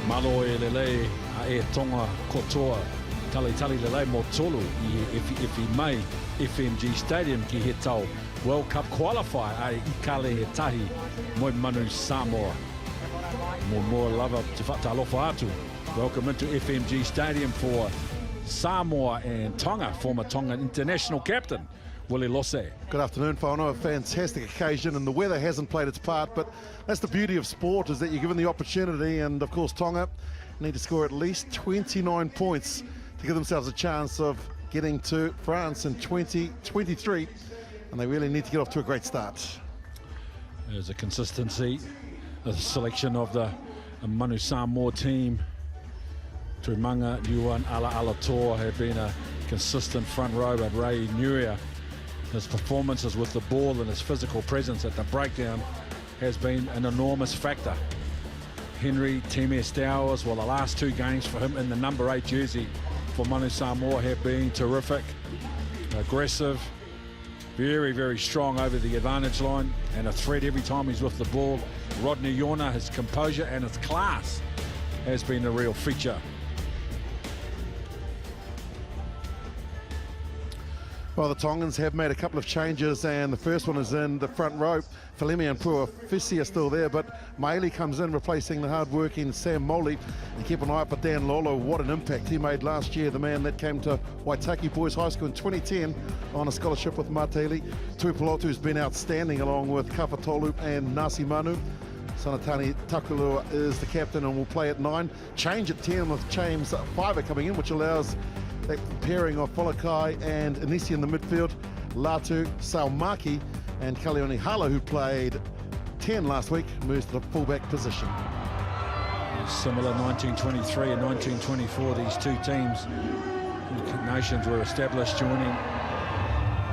Malo e lele a e Tonga kotoa tali lele mo tolu if he may FMG Stadium ki he tau World Cup qualify ai I kale he tahi moi Manu Samoa. More lava te whatalofa atu. Welcome into FMG Stadium for Samoa and Tonga, former Tonga international captain Willie Losse. Good afternoon, whanau. A fantastic occasion, and the weather hasn't played its part, but that's the beauty of sport, is that you're given the opportunity, and of course Tonga need to score at least 29 points to give themselves a chance of getting to France in 2023, and they really need to get off to a great start. There's a consistency, a selection of the Manu Samoa team. Trumanga, Yuan, Alatoa have been a consistent front row, but Ray Nuria, his performances with the ball and his physical presence at the breakdown has been an enormous factor. Henry, Teme Stowers, well, the last two games for him in the number 8 jersey for Manu Samoa have been terrific, aggressive, very strong over the advantage line, and a threat every time he's with the ball. Rodney Yorna, his composure and his class has been a real feature. Well, the Tongans have made a couple of changes, and the first one is in the front row. Falemi and Pua Fisi are still there, but Maeli comes in replacing the hard-working Sam Moley. And keep an eye out for Dan Lolo. What an impact he made last year, the man that came to Waitaki Boys High School in 2010 on a scholarship with Mateli. Tuipulotu's been outstanding along with Kafatolu and Nasi Manu. Sanatani Takulua is the captain and will play at 9. Change at 10 with James Fiver coming in, which allows that pairing of Folakai and Inisi in the midfield. Latu, Saumaki and Kalioni Hala, who played 10 last week, moves to the fullback position. Similar 1923 and 1924, these two teams, nations were established, joining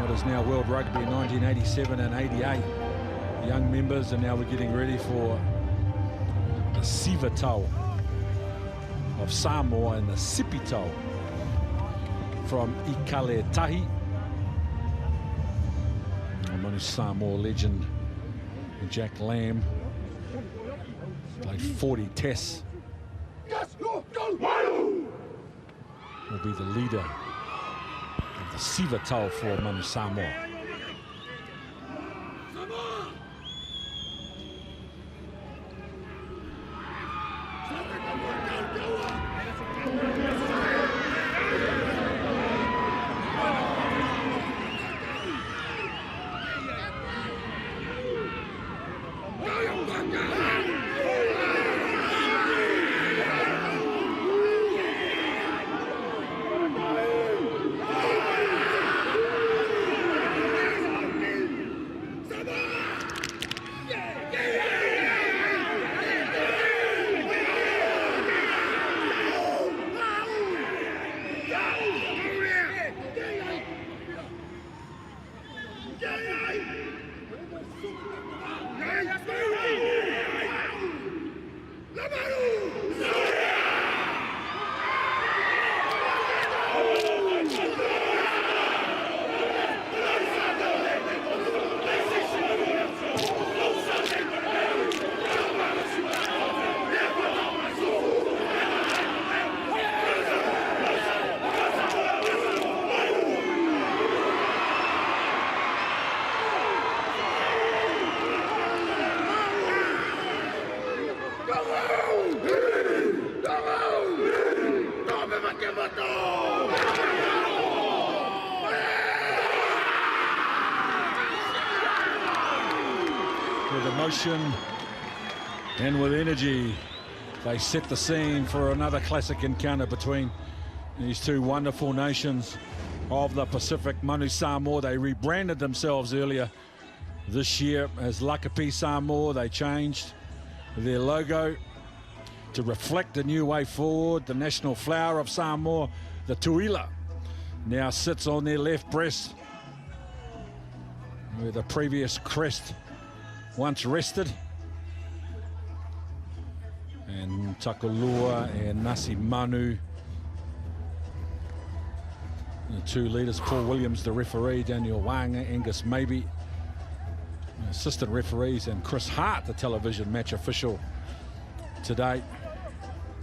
what is now World Rugby in 1987 and 88. Young members, and now we're getting ready for the Siva Tau of Samoa and the Sipi Tau from Ikale Tahi. Manu Samoa legend Jack Lamb played 40 tests. Will be the leader of the Siva Tau for Manu Samoa. With emotion and with energy, they set the scene for another classic encounter between these two wonderful nations of the Pacific. Manu Samoa, they rebranded themselves earlier this year as Lakapi Samoa. They changed their logo to reflect the new way forward. The national flower of Samoa, the tuila, now sits on their left breast, where the previous crest once rested. And Takulua and Nasi Manu, the two leaders, Paul Williams, the referee, Daniel Wang, Angus Maybe, assistant referees, and Chris Hart, the television match official today.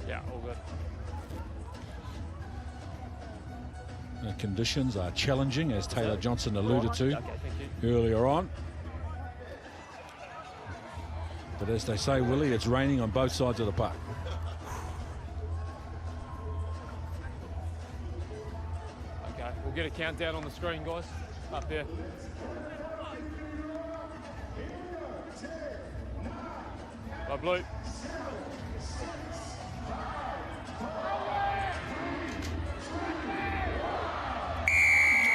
Yeah, all good. The conditions are challenging, as Taylor Johnson alluded to Okay, thank you. earlier on. But as they say, Willie, it's raining on both sides of the park. Okay, we'll get a countdown on the screen, guys. Up there. Go blue.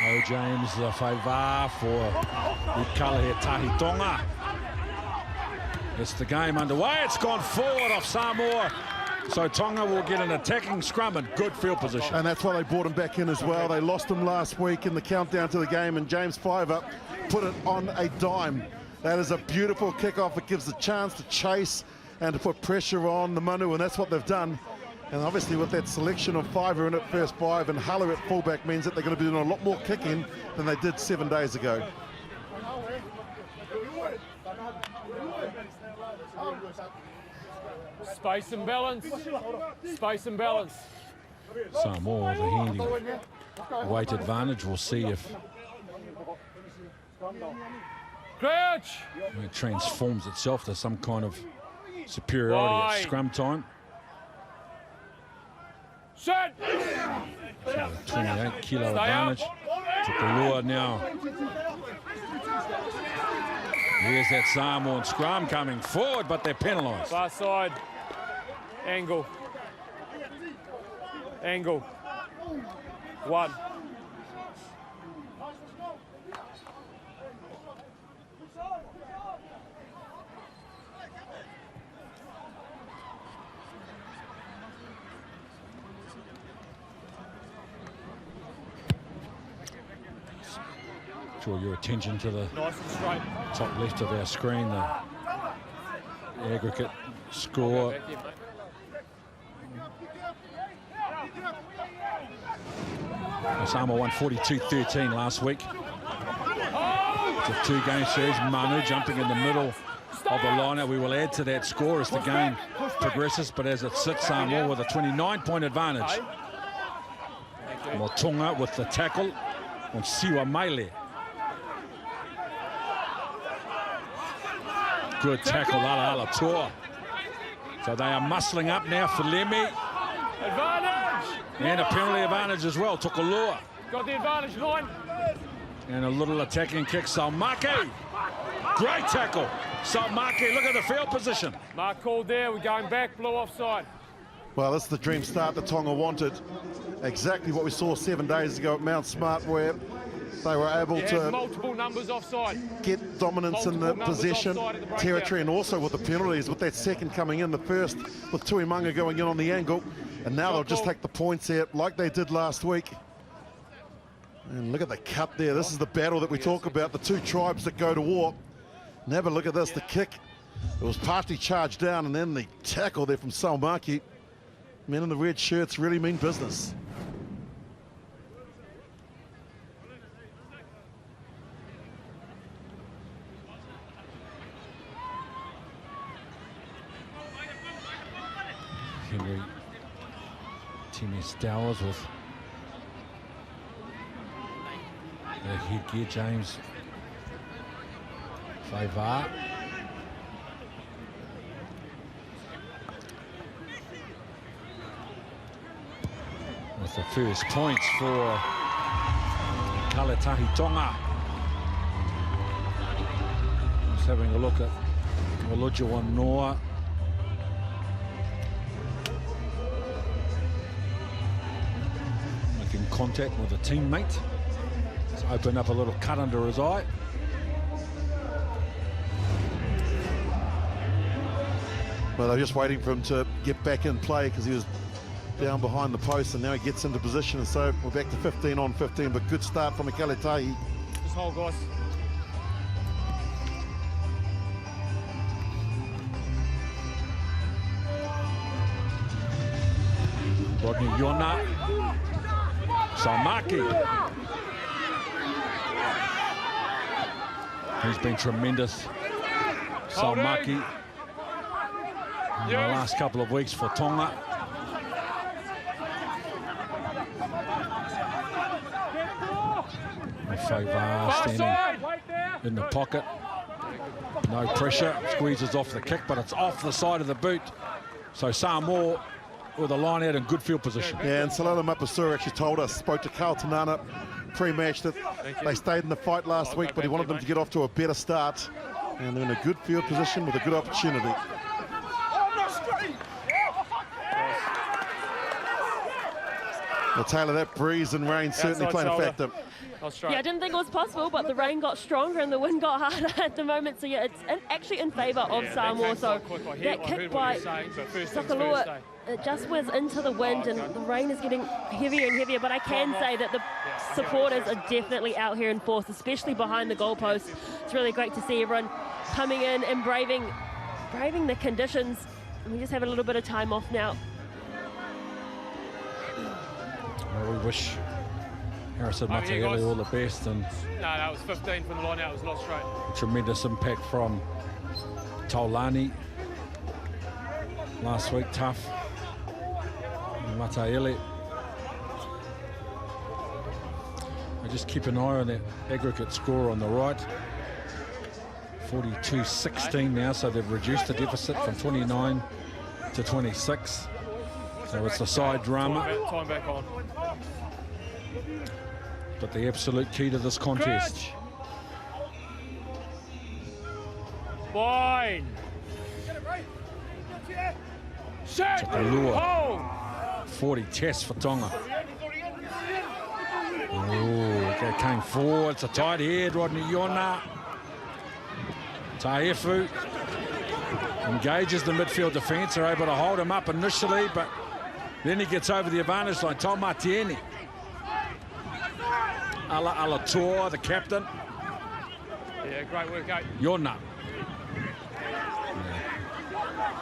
Oh, James Faiva for Tahi Tonga. It's the game underway. It's gone forward off Samoa. So Tonga will get an attacking scrum and good field position. And that's why they brought him back in as well. They lost him last week in the countdown to the game, and James Fiver put it on a dime. That is a beautiful kickoff. It gives a chance to chase and to put pressure on the Manu, and that's what they've done. And obviously with that selection of Fiver in at first 5 and Huller at fullback means that they're going to be doing a lot more kicking than they did 7 days ago. Space and balance. Space and balance. Samoa with a handy weight advantage. We'll see if Crouch. it transforms itself to some kind of superiority at scrum time. Set. So 28 kilo advantage. Tukulua now. Here's that Samoan scrum coming forward, but they're penalised. Far side. Angle. Angle. 1. Draw your attention to the Nice and straight. top left of our screen, the aggregate score. Back here, mate. Samoa won 42-13 last week. It's a 2-game series. Manu jumping in the middle of the lineup. We will add to that score as the game progresses, but as it sits, Samoa with a 29-point advantage. Tonga with the tackle on Siwa Maile. Good tackle, Ala Toa. So they are muscling up now for Lemi. Advantage. And a penalty advantage as well, Tukulua. Got the advantage, 9. And a little attacking kick, Salmaki. Great tackle, Salmaki. Look at the field position. Mark called there. We're going back. Blue offside. Well, this is the dream start that Tonga wanted. Exactly what we saw 7 days ago at Mount Smart, where they were able to multiple numbers offside. get dominance in the possession territory, and also with the penalties, with that second coming in, the first with Tuimanga going in on the angle, and now they'll just take the points out like they did last week. And look at the cut there. This is the battle that we talk about, the two tribes that go to war. Never look at this, the kick. It was partly charged down, and then the tackle there from Salmaki. Men in the red shirts really mean business. Henry Timis Dowers with the headgear, James Faiva. With the first points for Kaletahi Tonga. Just having a look at Olojawa Noa. Making contact with a teammate. It's opened up a little cut under his eye. Well, they're just waiting for him to get back in play because he was down behind the post, and now he gets into position, and so we're back to 15 on 15, but good start from the Kaletahi. Just hold, guys. Rodney Yona. Salmaki. He's been tremendous. Salmaki in the last couple of weeks for Tonga. Fava standing in the pocket. No pressure, squeezes off the kick, but it's off the side of the boot. So Samoa with a line out in good field position. Yeah, and Salala Mapasura actually told us, spoke to Carl Tanana pre-match, that they stayed in the fight last week, but he wanted them to get off to a better start. And they're in a good field position with a good opportunity. Well, Taylor, that breeze and rain certainly played a factor. Yeah, I didn't think it was possible, but the rain got stronger and the wind got harder at the moment. So yeah, it's actually in favour of Samoa. So that kick by Takalua, it just whizzed into the wind, and the rain is getting heavier and heavier. But I can say that the supporters are definitely out here in force, especially behind the goalpost. It's really great to see everyone coming in and braving the conditions. And we just have a little bit of time off now. Well, we wish Harrison Mataele all the best, and No, that was 15 from the line out. It was not straight. tremendous impact from Taulani last week, tough. And Mataele. I just keep an eye on that aggregate score on the right. 42-16 now, so they've reduced the deficit from 29 to 26. So it's a side drama. Time back on. But the absolute key to this contest. Fine. Set. Takalua. 40 tests for Tonga. Oh, okay, came forward. It's a tight head, Rodney Iona. Taefu engages the midfield defence. They're able to hold him up initially, but then he gets over the advantage line. Taumatieni. Alatoa, the captain. Yeah, great work, Kate. Iona.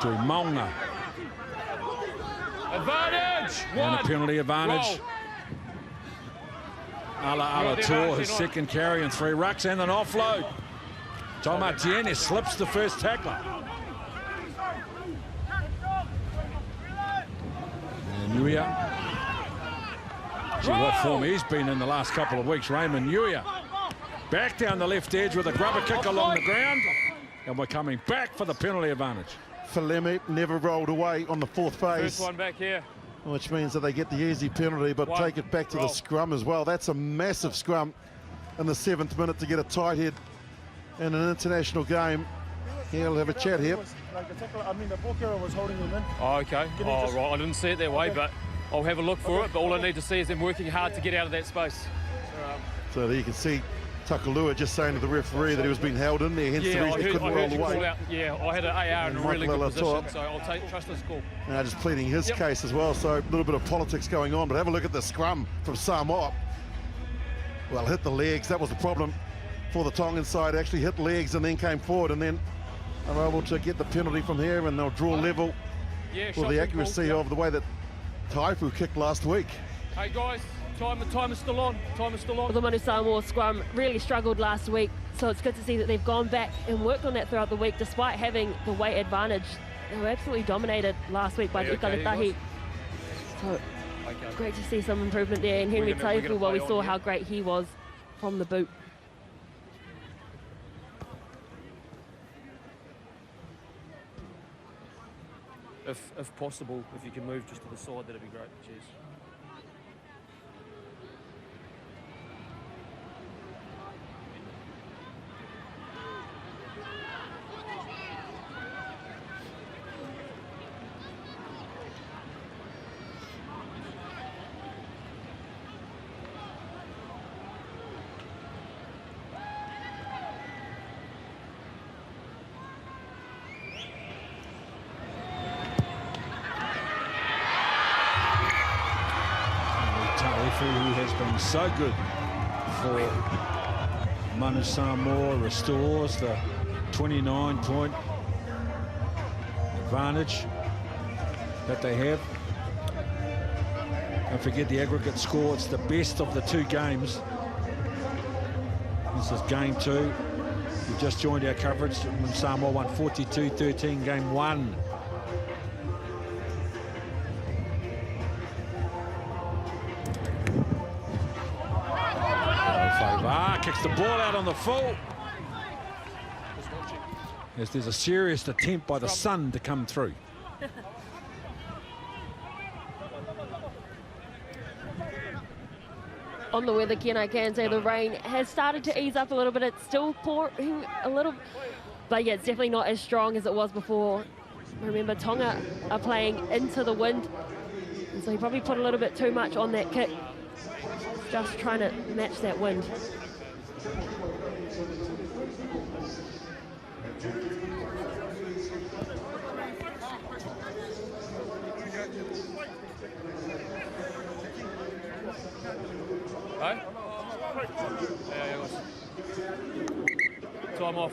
To Maunga. Advantage. And a penalty advantage. Alatoa, his second carry and 3 rucks and an offload. Taumatieni slips the first tackler. And Nuia. See what form he's been in the last couple of weeks. Raymond Nuia back down the left edge with a grubber kick along the ground. And we're coming back for the penalty advantage. Falemi never rolled away on the fourth phase. First one back here. Which means that they get the easy penalty, but take it back to the scrum as well. That's a massive scrum in the 7th minute to get a tight head in an international game. He'll have a chat here. I mean, the ball carrier was holding him in. Oh, okay. Oh, right. I didn't see it that way, but I'll have a look for it. But all I need to see is them working hard to get out of that space. So there you can see Takalua just saying to the referee that he was being held in there, hence the reason he couldn't roll away. Yeah, I had an AR in a really good position, so I'll trust this call. Now just pleading his case as well, so a little bit of politics going on, but have a look at the scrum from Samoa. Well, hit the legs, that was the problem for the Tongan side, actually hit legs and then came forward, and then are able to get the penalty from here, and they'll draw level for the accuracy of the way that Taifu kicked last week. Hey guys, time is still on. Time is still on. The Manu Samoa scrum really struggled last week, so it's good to see that they've gone back and worked on that throughout the week, despite having the weight advantage. They were absolutely dominated last week by Ikalatahi. So great to see some improvement there. And Henry Taifu, well, we saw how great he was from the boot. If possible, if you can move just to the side, that'd be great. Cheers. Who has been so good for Manu Samoa, restores the 29-point advantage that they have. Don't forget the aggregate score, it's the best of the 2 games. This is game 2. You've just joined our coverage. Samoa won 42-13 game 1. the ball out on the full. Yes, there's a serious attempt by the sun to come through. On the weather, Ken, I can say the rain has started to ease up a little bit. It's still pouring a little, but yeah, it's definitely not as strong as it was before. Remember, Tonga are playing into the wind, and so he probably put a little bit too much on that kick, just trying to match that wind. Hey? Yeah, time off.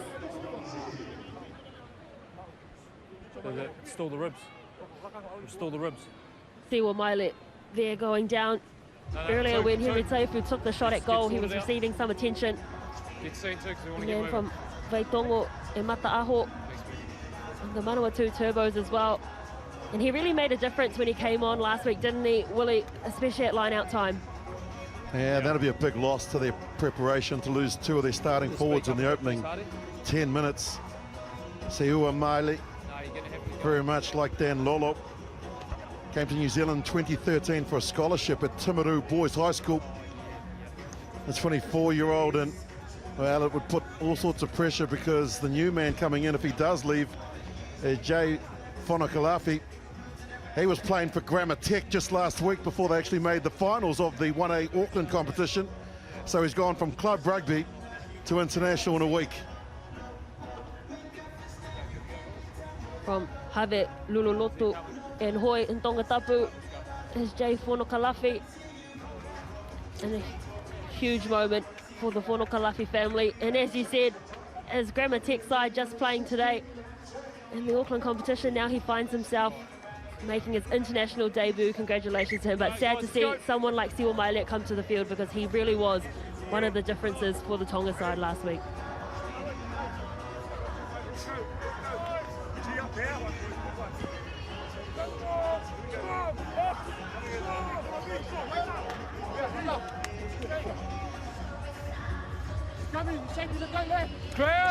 Stall the ribs. Stall the ribs. Siwa Maile there going down. Earlier when Henry Teifu took the shot at goal, he was receiving some attention. And then from Veitongo and Mataaho, and the Manawatu Turbos as well. And he really made a difference when he came on last week, didn't he, Willie, especially at line-out time? Yeah, that'll be a big loss to their preparation to lose two of their starting forwards in the opening 10 minutes. Siwa Maile, very much like Dan Lolo, came to New Zealand in 2013 for a scholarship at Timaru Boys High School. The 24-year-old, and well, it would put all sorts of pressure because the new man coming in, if he does leave, Jay Fonokalafi, he was playing for Grammar Tech just last week before they actually made the finals of the 1A Auckland competition. So he's gone from club rugby to international in a week. From Have Lululotu and Hoi and Tonga Tapu is Jay Fonokalafi. And a huge moment for the Fonokalafi family. And as you said, as Grammar Tech side just playing today in the Auckland competition, now he finds himself making his international debut. Congratulations to him, but sad to see someone like Siwa Maile come to the field because he really was one of the differences for the Tonga side last week.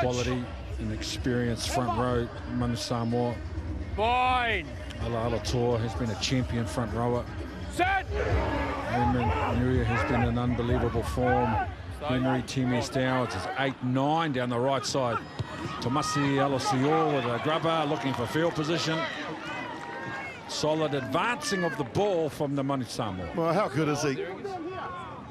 Quality and experienced front row, Manu Samoa. Fine. Ala Toa has been a champion front rower. Set. Raymond Nuria has been in unbelievable form. Henry Times Dowds is 8-9 down the right side. Tomasi Alosio with a grubber looking for field position. Solid advancing of the ball from the Manu Samoa. Well, how good is he?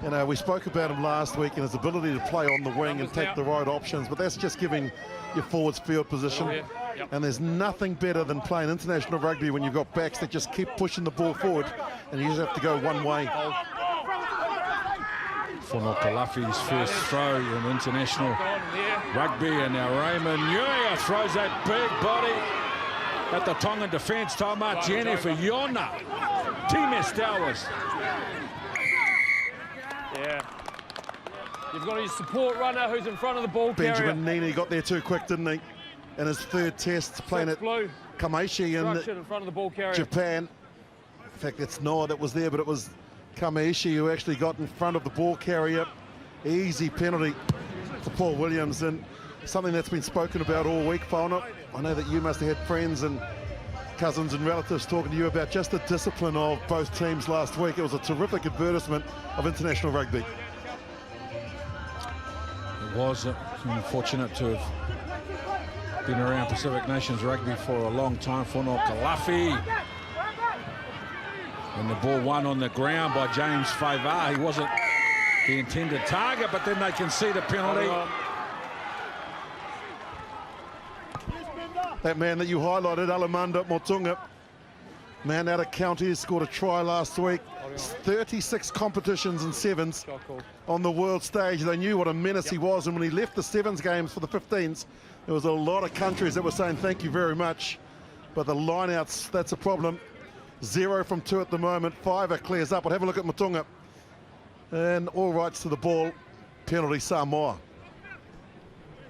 You know, we spoke about him last week and his ability to play on the wing and take the right options, but that's just giving your forwards field position. And there's nothing better than playing international rugby when you've got backs that just keep pushing the ball forward and you just have to go one way. Fonokalafi's first throw in international rugby, and now Raymond Nuria throws that big body at the Tongan defence. Taumatiene for Iona. Times Dowers. Yeah. You've got your support runner who's in front of the ball carrier. Benjamin Nini got there too quick, didn't he? In his third test, playing at Kamaishi in front of the ball carrier. Japan. In fact, it's Noah that was there, but it was Kamaishi who actually got in front of the ball carrier. Easy penalty for Paul Williams, and something that's been spoken about all week, Fauna. I know that you must have had friends and cousins and relatives talking to you about just the discipline of both teams last week. It was a terrific advertisement of international rugby. It was unfortunate to have been around Pacific Nations rugby for a long time. Fonokalafi. And the ball won on the ground by James Faiva. He wasn't the intended target, but then they can see the penalty. That man that you highlighted, Alamanda Motunga, man out of county, scored a try last week. 36 competitions and sevens on the world stage. They knew what a menace he was, and when he left the sevens games for the 15s, there was a lot of countries that were saying thank you very much. But the lineouts, that's a problem. 0 from 2 at the moment. 5 clears up. But have a look at Motunga. And all rights to the ball. Penalty Samoa.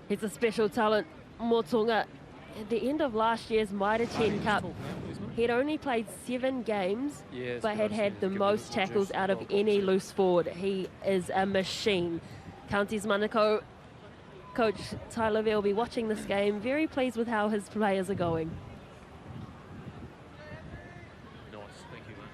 He's a special talent, Motunga. At the end of last year's Mitre 10 Cup, he'd only played 7 games, but had had the most tackles out of any loose forward. He is a machine. Counties Manukau coach Tyler Veal will be watching this game, very pleased with how his players are going. Nice, thank you, mate.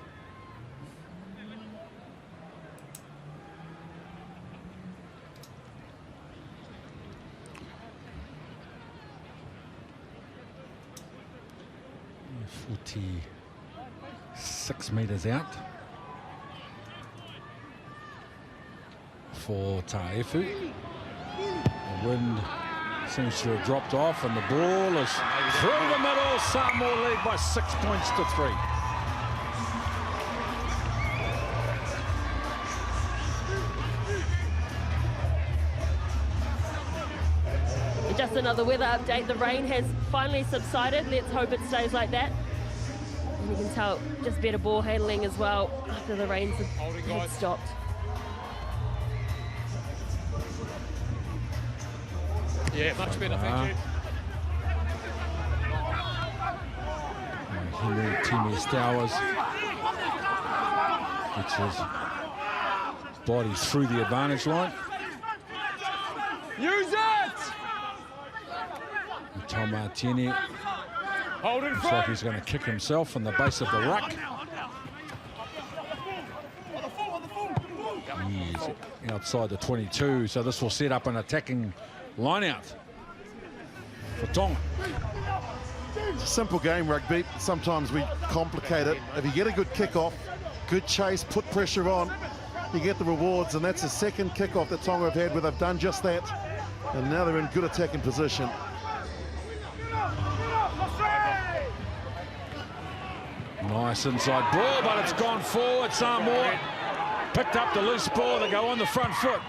46 metres out for Taefu. The wind seems to have dropped off and the ball is through the middle. Samoa lead by 6 points to 3. Just another weather update. The rain has finally subsided. Let's hope it stays like that. And you can tell just better ball handling as well after the rains have stopped. Yeah, much better, thank you. Henry Timi Stowers gets his body through the advantage line. Use it! Tom Martini Hold in looks like front. he's going to kick himself on the base of the ruck. He's outside the 22, so this will set up an attacking line-out for Tonga. It's a simple game, rugby. Sometimes we complicate it. If you get a good kick-off, good chase, put pressure on, you get the rewards, and that's the second kick-off that Tonga have had where they've done just that, and now they're in good attacking position. Nice inside ball, but it's gone forward. Samoa picked up the loose ball. They go on the front foot.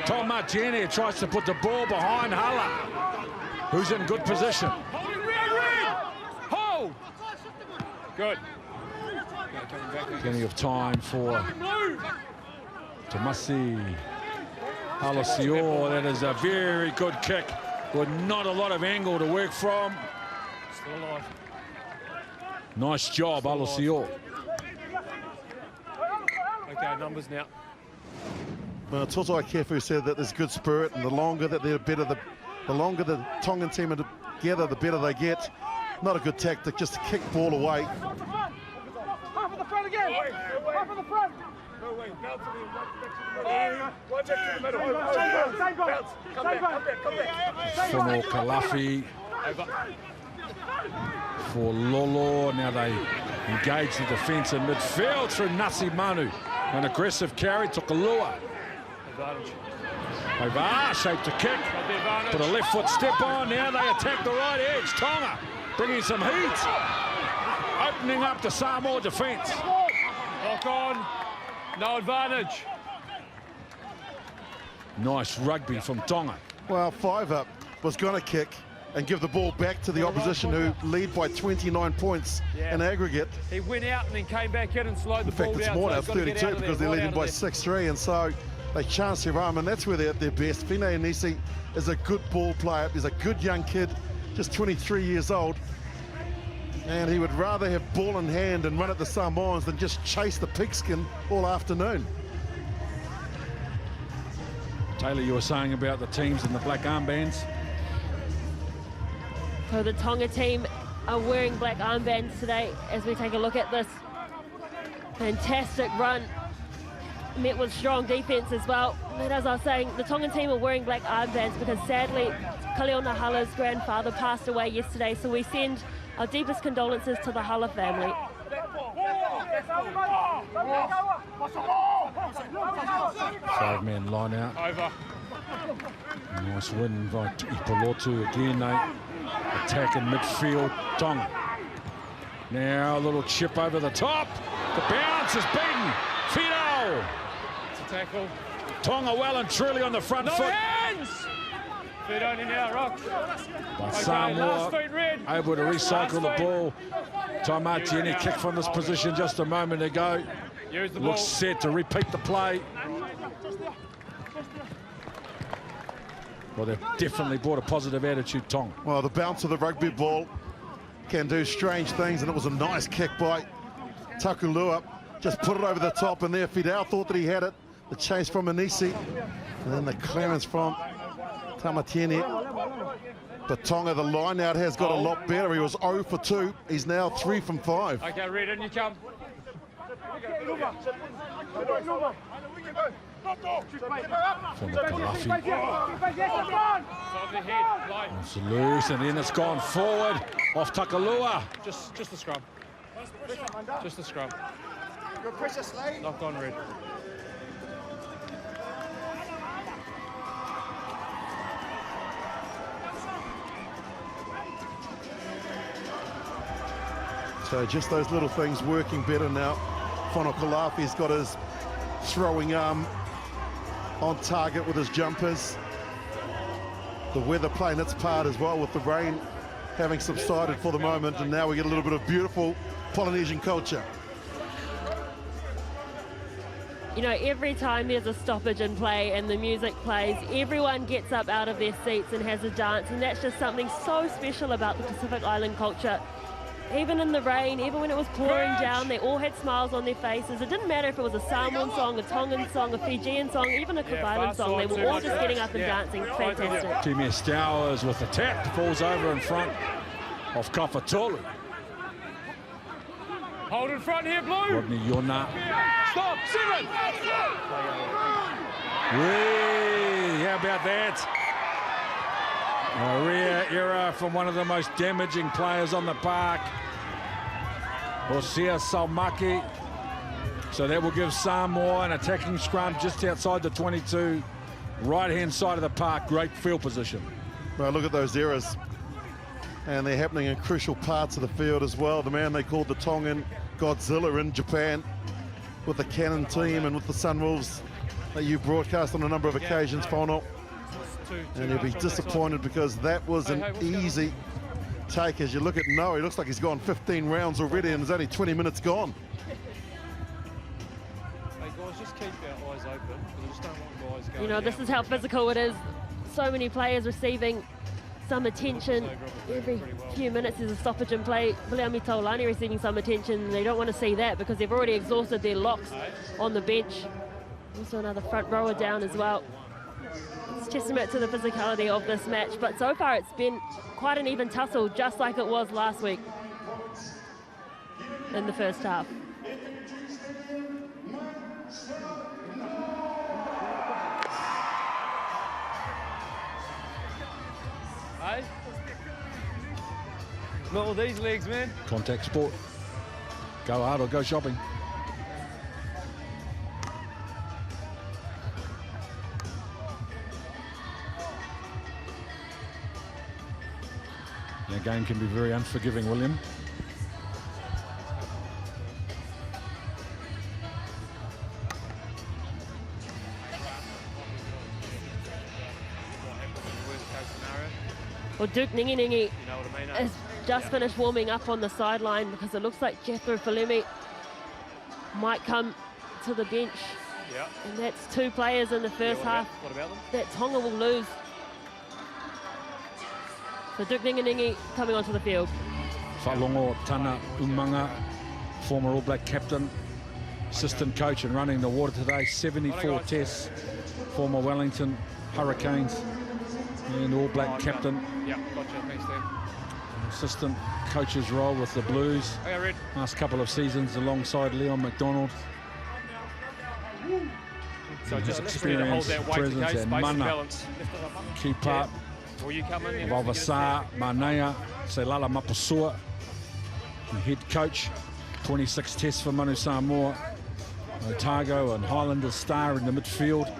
Tom Martini tries to put the ball behind Hala, who's in good position. Hold! Good. Plenty of time for Tomasi Alosio. That is a very good kick with not a lot of angle to work from. Still alive. Nice job, Alosio. Okay, numbers now. Well, Totai Kefu said that there's good spirit, and the longer that they're better, the longer the Tongan team are together, the better they get. Not a good tactic, just to kick ball away. Half of the front again. Half of the front. No way. Bounce to the right back to the middle. Bounce. Come back. Fumo Kalafi for Lolo. Now they engage the defence in midfield through Nasi Manu. An aggressive carry to Kalua. Advantage. Over, shaped to kick. Got the advantage. Put a left foot step on. Now they attack the right edge. Tonga bringing some heat. Opening up the Samoa defence. Lock on. No advantage. Nice rugby from Tonga. Well, 5 up was going to kick and give the ball back to the opposition, who lead by 29 points in aggregate. He went out and then came back in and slowed the In fact, ball it's down. more so now, he's gotta get 32, out of because there, they're right leading out by of there. 6-3, and so they chance their arm, and that's where they're at their best. Fine Nisi is a good ball player. He's a good young kid, just 23 years old, and he would rather have ball in hand and run at the Samoans than just chase the pigskin all afternoon. Taylor, you were saying about the teams in the black armbands. So the Tonga team are wearing black armbands today as we take a look at this fantastic run. Met with strong defence as well. And as I was saying, the Tongan team are wearing black armbands because sadly Kaleona Hala's grandfather passed away yesterday, so we send our deepest condolences to the Hala family. 5-man line out. Over. Nice win by Ipolotu again. They attack in midfield. Tonga. Now a little chip over the top. The bounce is beaten. Fido. It's a tackle. Tonga well and truly on the front No foot. hands! Feet only now, Rock. But Okay, Samoa last feet red. able to recycle the Last feet. ball. Tom Martini kicked from this position just a moment ago. Use the ball. Looks set to repeat the play. Well, they've definitely brought a positive attitude, Tonga. Well, the bounce of the rugby ball can do strange things, and it was a nice kick by Takulua. Just put it over the top, and there Fidel thought that he had it. The chase from Anisi. And then the clearance from Tamatieni. But Tonga, the line out has got a lot better. He was 0 for 2. He's now 3 from 5. Okay, Red, in you come. From the Kalafi. It's loose, and then it's gone forward off Takalua. Just the scrum. Just the scrum. Knock on, Red. So just those little things working better now. Whanokalafi's got his throwing arm on target with his jumpers. The weather playing its part as well, with the rain having subsided for the moment, and now we get a little bit of beautiful Polynesian culture. You know, every time there's a stoppage in play and the music plays, everyone gets up out of their seats and has a dance, and that's just something so special about the Pacific Island culture. Even in the rain, even when it was pouring down, they all had smiles on their faces. It didn't matter if it was a Samoan song, a Tongan song, a Fijian song, even a Cook Island song. They were all just getting up and dancing. Fantastic. Timmy Stowers with the tap, falls over in front of Kawhatolu. Hold in front here, Blue. Rodney Yona. Stop, 7. Whee, how about that? A rare error from one of the most damaging players on the park, Hosea Salmaki. So that will give Samoa an attacking scrum just outside the 22, right-hand side of the park. Great field position. Well, look at those errors. And they're happening in crucial parts of the field as well. The man they called the Tongan Godzilla in Japan, with the Cannon team and with the Sunwolves that you broadcast on a number of occasions, Whanok. And he'll be disappointed because that was an easy take. As you look at Noah, he looks like he's gone 15 rounds already and there's only 20 minutes gone. Hey guys, just keep our eyes open, because I just don't want guys going. You know, this is how physical it is. So many players receiving some attention. Every few minutes there's a stoppage in play. Viliami Taulani receiving some attention. They don't want to see that because they've already exhausted their locks on the bench. Also another front rower down as well. It's testament to the physicality of this match, but so far it's been quite an even tussle, just like it was last week in the first half. Hey? Not with these legs, man. Contact sport. Go hard or go shopping. The game can be very unforgiving, William. Well, Duke Ningi has just finished warming up on the sideline because it looks like Jethro Falumi might come to the bench. Yeah. And that's 2 players in the first half What about them? that Tonga will lose. So Duke Ningi coming onto the field. Whalongo Tana Umanga, former All Black captain, assistant coach and running the water today. 74 tests, former Wellington Hurricanes and All Black captain. Yeah, gotcha. Thanks, Dan. Assistant coach's role with the Blues. Hey, Red. Last couple of seasons alongside Leon McDonald. So just His ready to hold experience, that weight, presence okay? Space and and mana. balance. Key part Will you come in? of Alvasar Manea Selala Mapasua, head coach. 26 tests for Manu Samoa. Otago and Highlanders star in the midfield,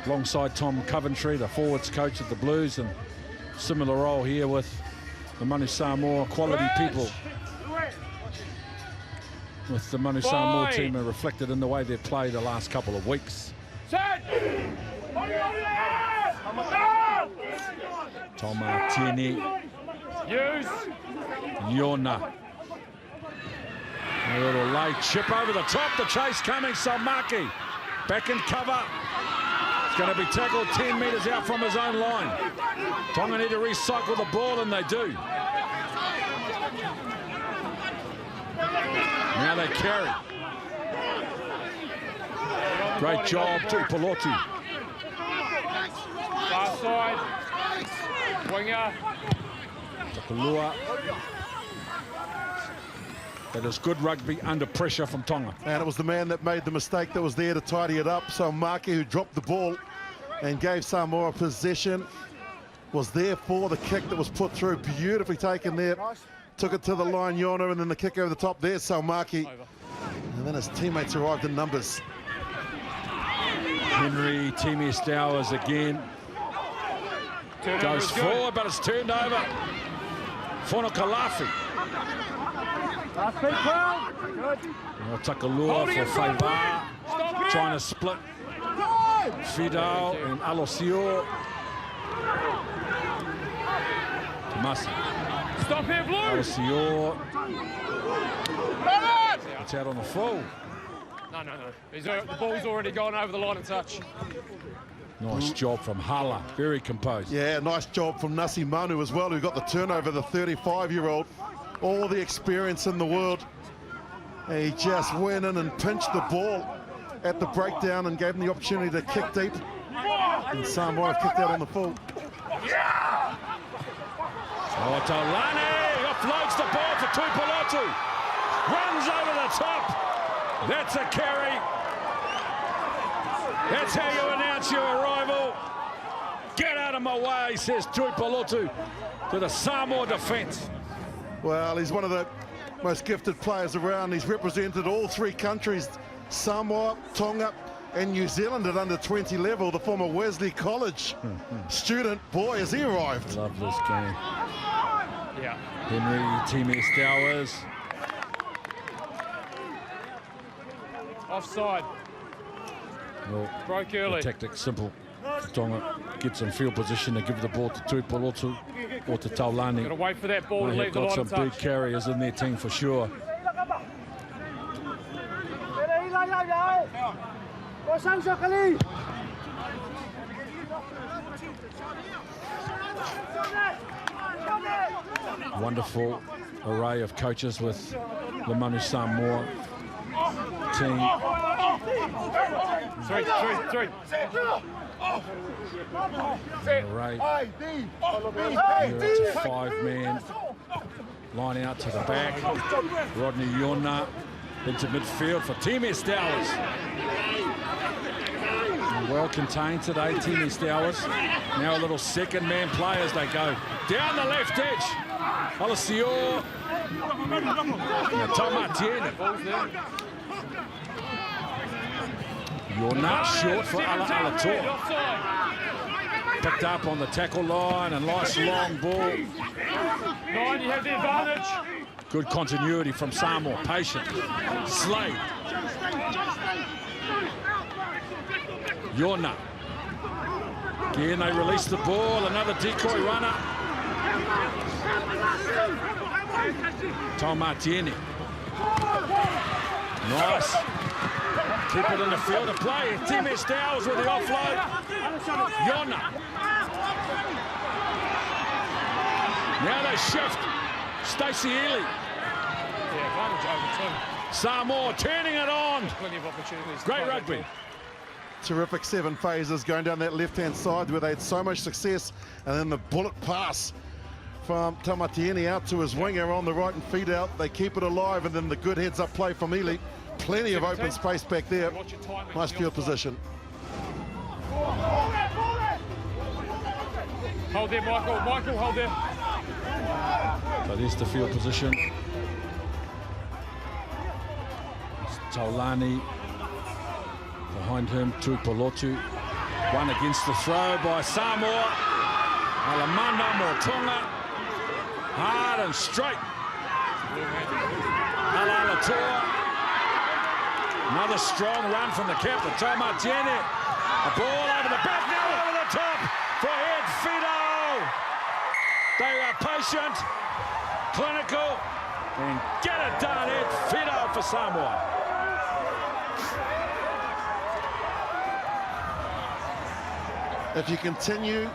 alongside Tom Coventry, the forwards coach of the Blues, and similar role here with the Manu Samoa quality people. With the Manu Samoa team are reflected in the way they've played the last couple of weeks. Set! Toma Tieni, Use! Yona. A little late chip over the top, the chase coming, Salmaki. Back in cover. It's going to be tackled 10 metres out from his own line. Tonga need to recycle the ball, and they do. Now they carry. Great job to Pelotu. Offside. Winger. Takalua. That is good rugby under pressure from Tonga. And it was the man that made the mistake that was there to tidy it up. So Maki, who dropped the ball and gave Samoa possession, was there for the kick that was put through. Beautifully taken there. Took it to the line, Yona, and then the kick over the top. There's Salmaki. And then his teammates arrived in numbers. Henry, Timi Stowers again. Goes forward, but it's turned over. Fono Kalafi. Takalua for Faiva. Trying to split Fidao and Alosio. Tomasi. Stop here, Blue! Alosio. It's out on the full. No. The ball's already gone over the line of touch. Nice job from Hala. Very composed. Yeah, nice job from Nasi Manu as well, who got the turnover, the 35-year-old. All the experience in the world. And he just went in and pinched the ball at the breakdown and gave him the opportunity to kick deep. And Samoa kicked out on the full. Oh, Taulani offloads the ball for Tuipulotu. Runs over the top. That's a carry. That's how you announce your arrival. Get out of my way, says Tuipulotu to the Samoa defence. Well, he's one of the most gifted players around. He's represented all three countries, Samoa, Tonga, and New Zealand at under 20 level. The former Wesley College student, boy, has he arrived. Love this game. Yeah. Henry, Timi Stowers. Offside. Well, Broke early. the tactic simple. Tonga gets in field position to give the ball to Tuipulotu or to Taulani. Got to wait for that ball to They leave have the got line some of touch. big carriers in their team for sure. Wonderful array of coaches with the Manu Samoa team. Three. Array. It's a 5-man line out to the back. Rodney Yona into midfield for Timi Stowers. Well contained today, Timi Stowers. Now a little second-man play as they go down the left edge. Alessio. Tomatieni. You're not short for Alatoa. Picked up on the tackle line and nice long ball. 9, you have the advantage. Good continuity from Samoa. Patient. Slade. Yona. Again, they release the ball. Another decoy runner. Tomatieni. Nice. Keep it in the field of play. Timi Stowers with the offload. Yona. Now they shift. Stacey Ely. Yeah, advantage over 2. Samoa turning it on. Plenty of opportunities. Great rugby. Terrific 7 phases going down that left-hand side where they had so much success. And then the bullet pass from Tamatieni out to his winger on the right and feed out. They keep it alive, and then the good heads-up play from Ely. Plenty of open space back there. Nice field position. Hold there, Michael. Michael, hold there. So there's the field position. Taulani. Behind him, Tuipulotu. One against the throw by Samoa. Alamana Motonga. Hard and straight. Alatoa. Another strong run from the captain, Tomatieni. A ball over the back, now over the top for Ed Fido. They are patient, clinical, and get it done, Ed Fido for Samoa. If you continue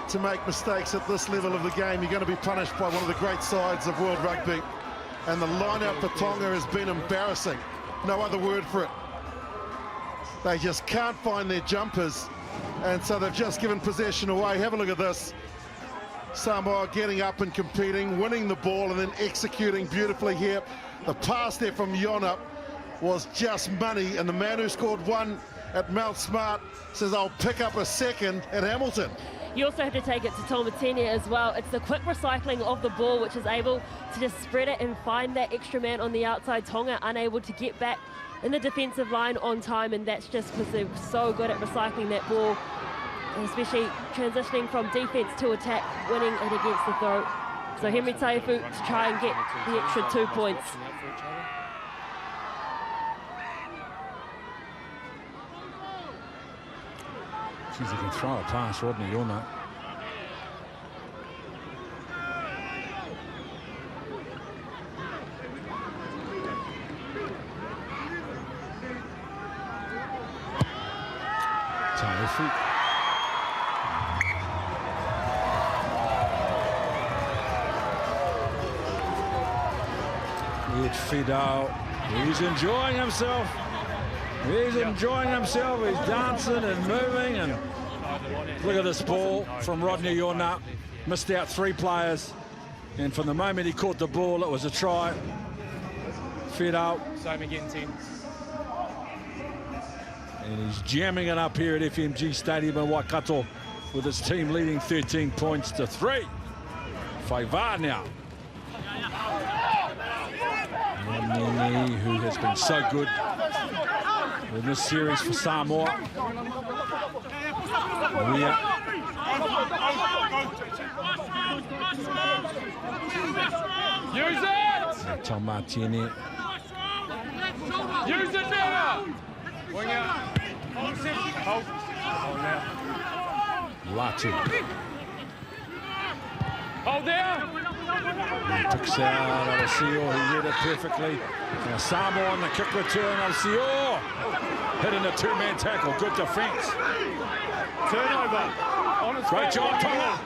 to make mistakes at this level of the game, you're going to be punished by one of the great sides of world rugby. And the line-out for Tonga has been embarrassing. No other word for it. They just can't find their jumpers. And so they've just given possession away. Have a look at this. Samoa getting up and competing, winning the ball and then executing beautifully here. The pass there from Iona was just money, and the man who scored one at Mount Smart says, I'll pick up a second at Hamilton. You also have to take it to Tomatini as well. It's the quick recycling of the ball, which is able to just spread it and find that extra man on the outside. Tonga unable to get back in the defensive line on time, and that's just because they're so good at recycling that ball, and especially transitioning from defense to attack, winning it against the throat. So Henry Taifu to try and get the extra 2 points. Geez, he can throw a pass, Rodney Iona. Taifu. It's Fidel. He's enjoying himself. He's enjoying himself. He's dancing and moving. And look at this ball from Rodney Iona. Missed out 3 players. And from the moment he caught the ball, it was a try. Fidel. Same again, 10. And he's jamming it up here at FMG Stadium in Waikato with his team leading 13 points to 3. Faiva now. Nini, who has been so good in this series for Samoa. Use it! Tomatini. Use it now! Wing out. Hold. Hold now. Latu. Hold there! He picks out Alessio, he read it perfectly. Now Samoa on the kick return, Alessio hitting a 2-man tackle, good defence. Turnover. Great job, Tonga.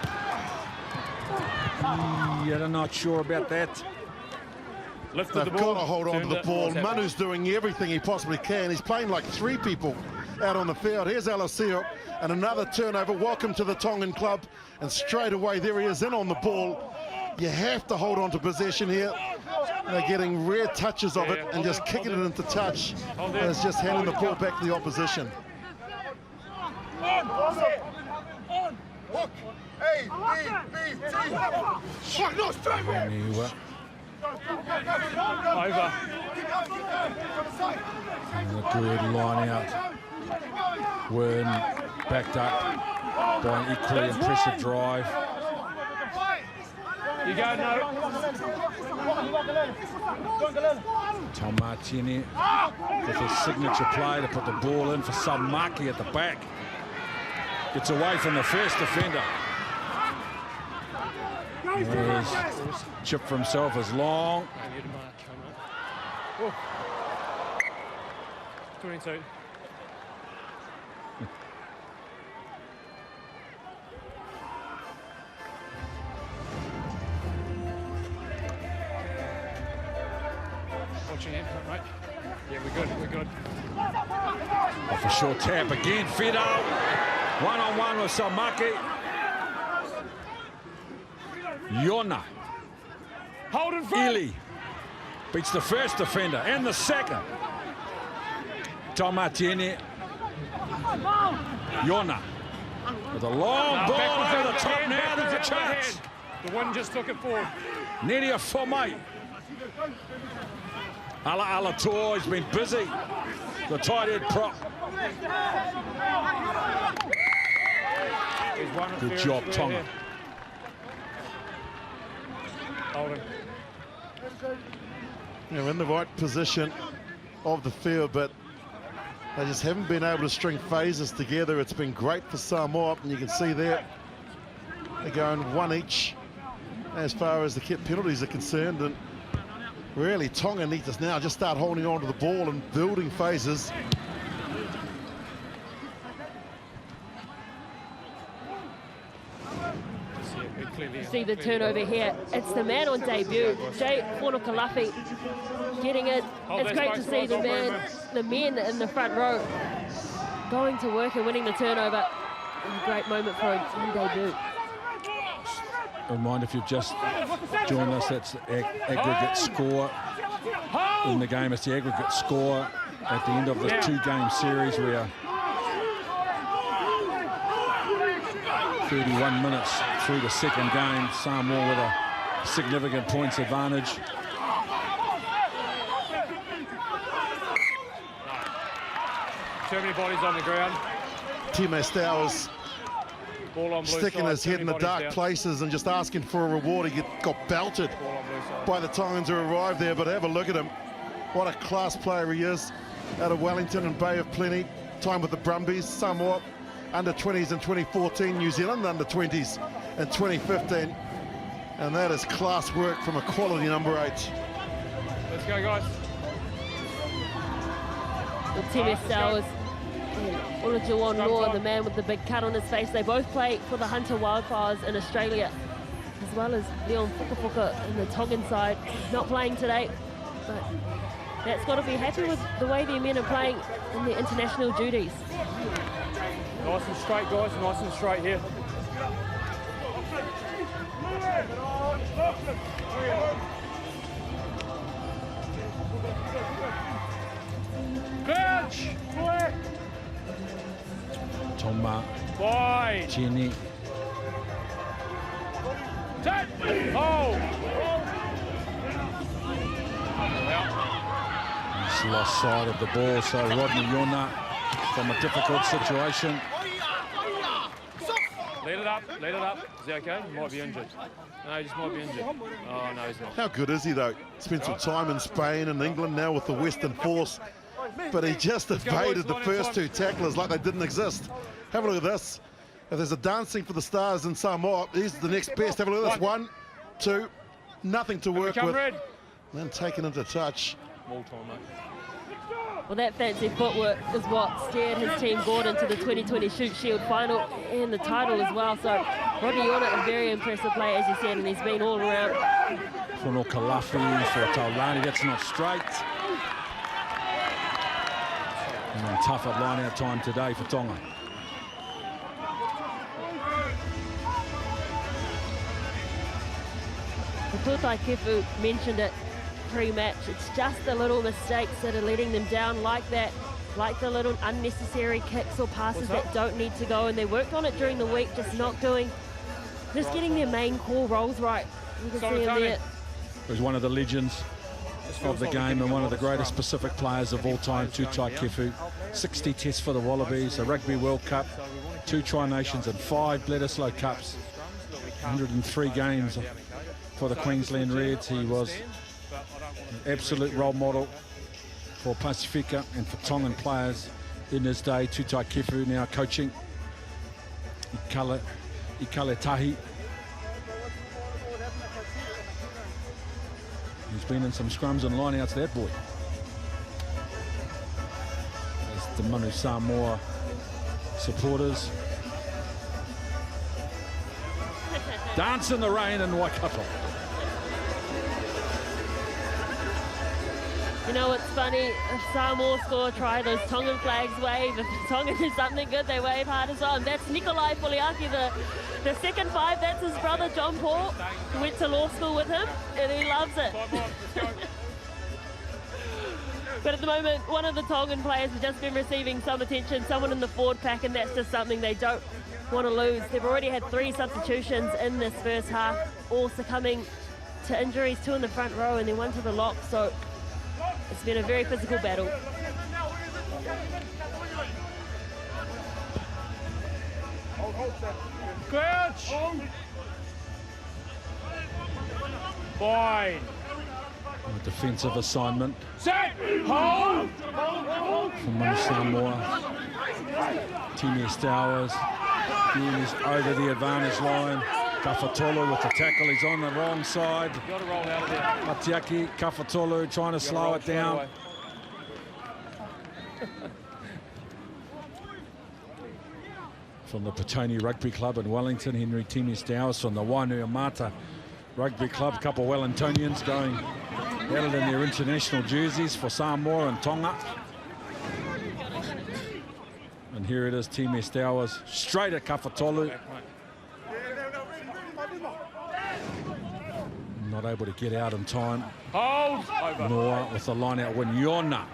Yeah, I'm not sure about that. Lifted the They've ball. got to hold on to the ball. Manu's doing everything he possibly can. He's playing like 3 people out on the field. Here's Alessio, and another turnover. Welcome to the Tongan club. And straight away, there he is in on the ball. You have to hold on to possession here. They're getting rare touches of it and just kicking it into touch. And it's just handing the ball back to the opposition. Over. And a good line out. Wern backed up by an equally impressive drive. You go, no. Tomatini with his signature play to put the ball in for Samaki at the back. Gets away from the first defender. His chip for himself is long. 22. Watching it, right? Yeah, we're good, we're good. Off a short tap again, Fido. One-on-one with Samaki. Iona. Hold in front. Ili beats the first defender and the second. Tomatini. Iona with a long ball over the top now. There's a chance. The one just took it forward. Nedia Fomai. Ala Tor has been busy. The tight head prop. Good job, Tonga. They're in the right position of the field, but they just haven't been able to string phases together. It's been great for Samoa, and you can see there they're going 1 each as far as the kit penalties are concerned. And really, Tonga needs to now just start holding on to the ball and building phases. See the turnover here. It's the man on debut, Jay Whanokalafi, getting it. It's great to see the men in the front row going to work and winning the turnover. a great moment for a team debut. A reminder, if you've just joined us, that's the aggregate score in the game. It's the aggregate score at the end of the 2-game series. We are 31 minutes through the second game. Samoa with a significant points advantage. Too many bodies on the ground. Tim Stowers Ball on blue sticking side, his too head in many the bodies dark down. places and just asking for a reward. He got belted Ball on blue side. by the Tongans who arrived there, but have a look at him. What a class player he is. Out of Wellington and Bay of Plenty. Time with the Brumbies, Samoa under 20s in 2014, New Zealand under 20s in 2015. And that is class work from a quality number 8. Let's go, guys. The Tim Stowers and Olajuwon Noah, the man with the big cut on his face, they both play for the Hunter Wildfires in Australia, as well as Leon Fukafuka in the Tongan side, not playing today. But that's got to be happy with the way their men are playing in their international duties. Nice and straight, guys. Nice and straight here. Crouch! Toma, Wide! Jenny, Set! Oh! he's lost sight of the ball, so Rodney Yona from a difficult situation. Let it up, let it up. Is he okay? He might be injured. No, he just might be injured. Oh, no, he's not. How good is he, though? Spent some time in Spain and England now with the Western Force. But he just evaded the first 2 tacklers like they didn't exist. Have a look at this. If there's a dancing for the stars in Samoa, he's the next best. Have a look at this. 1, 2, nothing to work with. Red. Then taken into touch. More time, mate. Well, that fancy footwork is what steered his team Gordon to the 2020 Shoot Shield final and the title as well. So Rodney Yona, a very impressive player, as you said, and he's been all around. From Kalafi for Taulani, that's not straight. And tough at line-out time today for Tonga. Tutai Kefu mentioned it pre-match. It's just the little mistakes that are letting them down like that, like the little unnecessary kicks or passes that don't need to go. And they worked on it during the week, just getting their main core roles right. You can see him there. He was one of the legends of the game and one of the greatest Pacific players of all time, Tutai Kefu. 60 tests for the Wallabies, a Rugby World Cup, 2 Tri-Nations and 5 Bledisloe Cups, 103 games for the Queensland Reds. He was an absolute role model for Pacifica and for Tongan players in his day. Tutai Kefu now coaching Ikale Tahi. He's been in some scrums and line-outs, that boy. As the Manu Samoa supporters dance in the rain in Waikato. You know what's funny? If Samoa score a try, those Tongan flags wave. If Tonga do something good, they wave hard as well. And that's Nikolai Poliaki, the second 5. That's his brother John Paul, who went to law school with him, and he loves it. But at the moment, one of the Tongan players has just been receiving some attention, someone in the forward pack, and that's just something they don't want to lose. They've already had 3 substitutions in this first half, all succumbing to injuries, 2 in the front row and then 1 to the lock. So it's been a very physical battle. Crouch! Wide! A defensive assignment Set! Hold! from Manu Samoa. Timmy Stowers is over the advantage line. Kafatola with the tackle, he's on the wrong side. Got to roll out of there. Matiaki, Kafatola trying to slow it down. From the Petone Rugby Club in Wellington, Henry Timmy Stowers from the Wainuiomata Rugby Club. A couple of Wellingtonians going at it in their international jerseys for Samoa and Tonga. And here it is, Team Estowers, straight at Kafatolu. Not able to get out in time. Hold! Over. Noa with the line out win. Yona.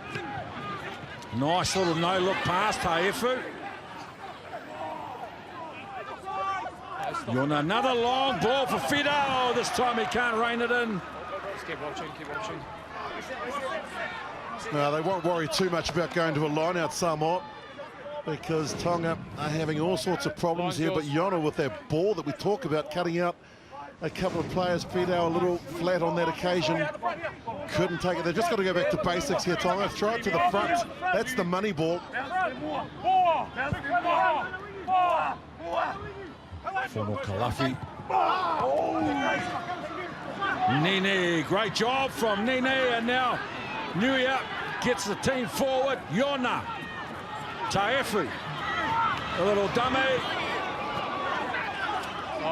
Nice little no-look pass, Taefu. Yona, another long ball for Fido. Oh, this time he can't rein it in. Just keep watching, keep watching. No, they won't worry too much about going to a line-out Samoa, because Tonga are having all sorts of problems here, but Yona with that ball that we talk about, cutting out a couple of players. Fido a little flat on that occasion, couldn't take it. They've just got to go back to basics here, Tonga. Throw it to the front. That's the money ball. Formal Kalafi. Nini, great job from Nini, and now Nuia gets the team forward. Yona. Taefu. A little dummy.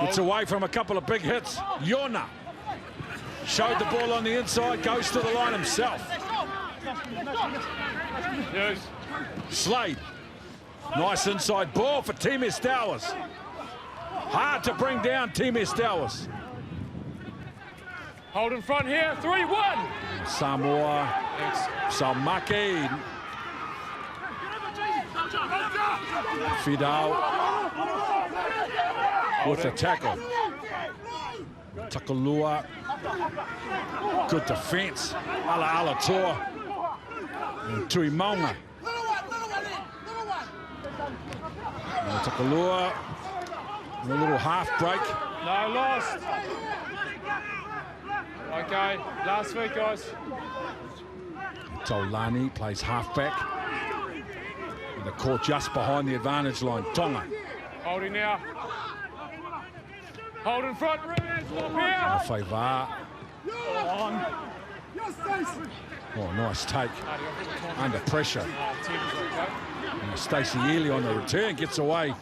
Gets away from a couple of big hits. Yona showed the ball on the inside, goes to the line himself. Yes. Slade. Nice inside ball for Team Estowers. Hard to bring down Team Estowers. Hold in front here, 3-1. Samoa, Salmaki. Fidel with the tackle. Takalua. Good defense. Ala Toa. And Tui Maunga. Takalua. A little half break. No, lost. Okay, last week, guys. Taulani plays halfback. And the court just behind the advantage line. Tonga. Holding now. Hold in front, here. Faiva. Oh, nice take. Under pressure. And Stacey Ely on the return gets away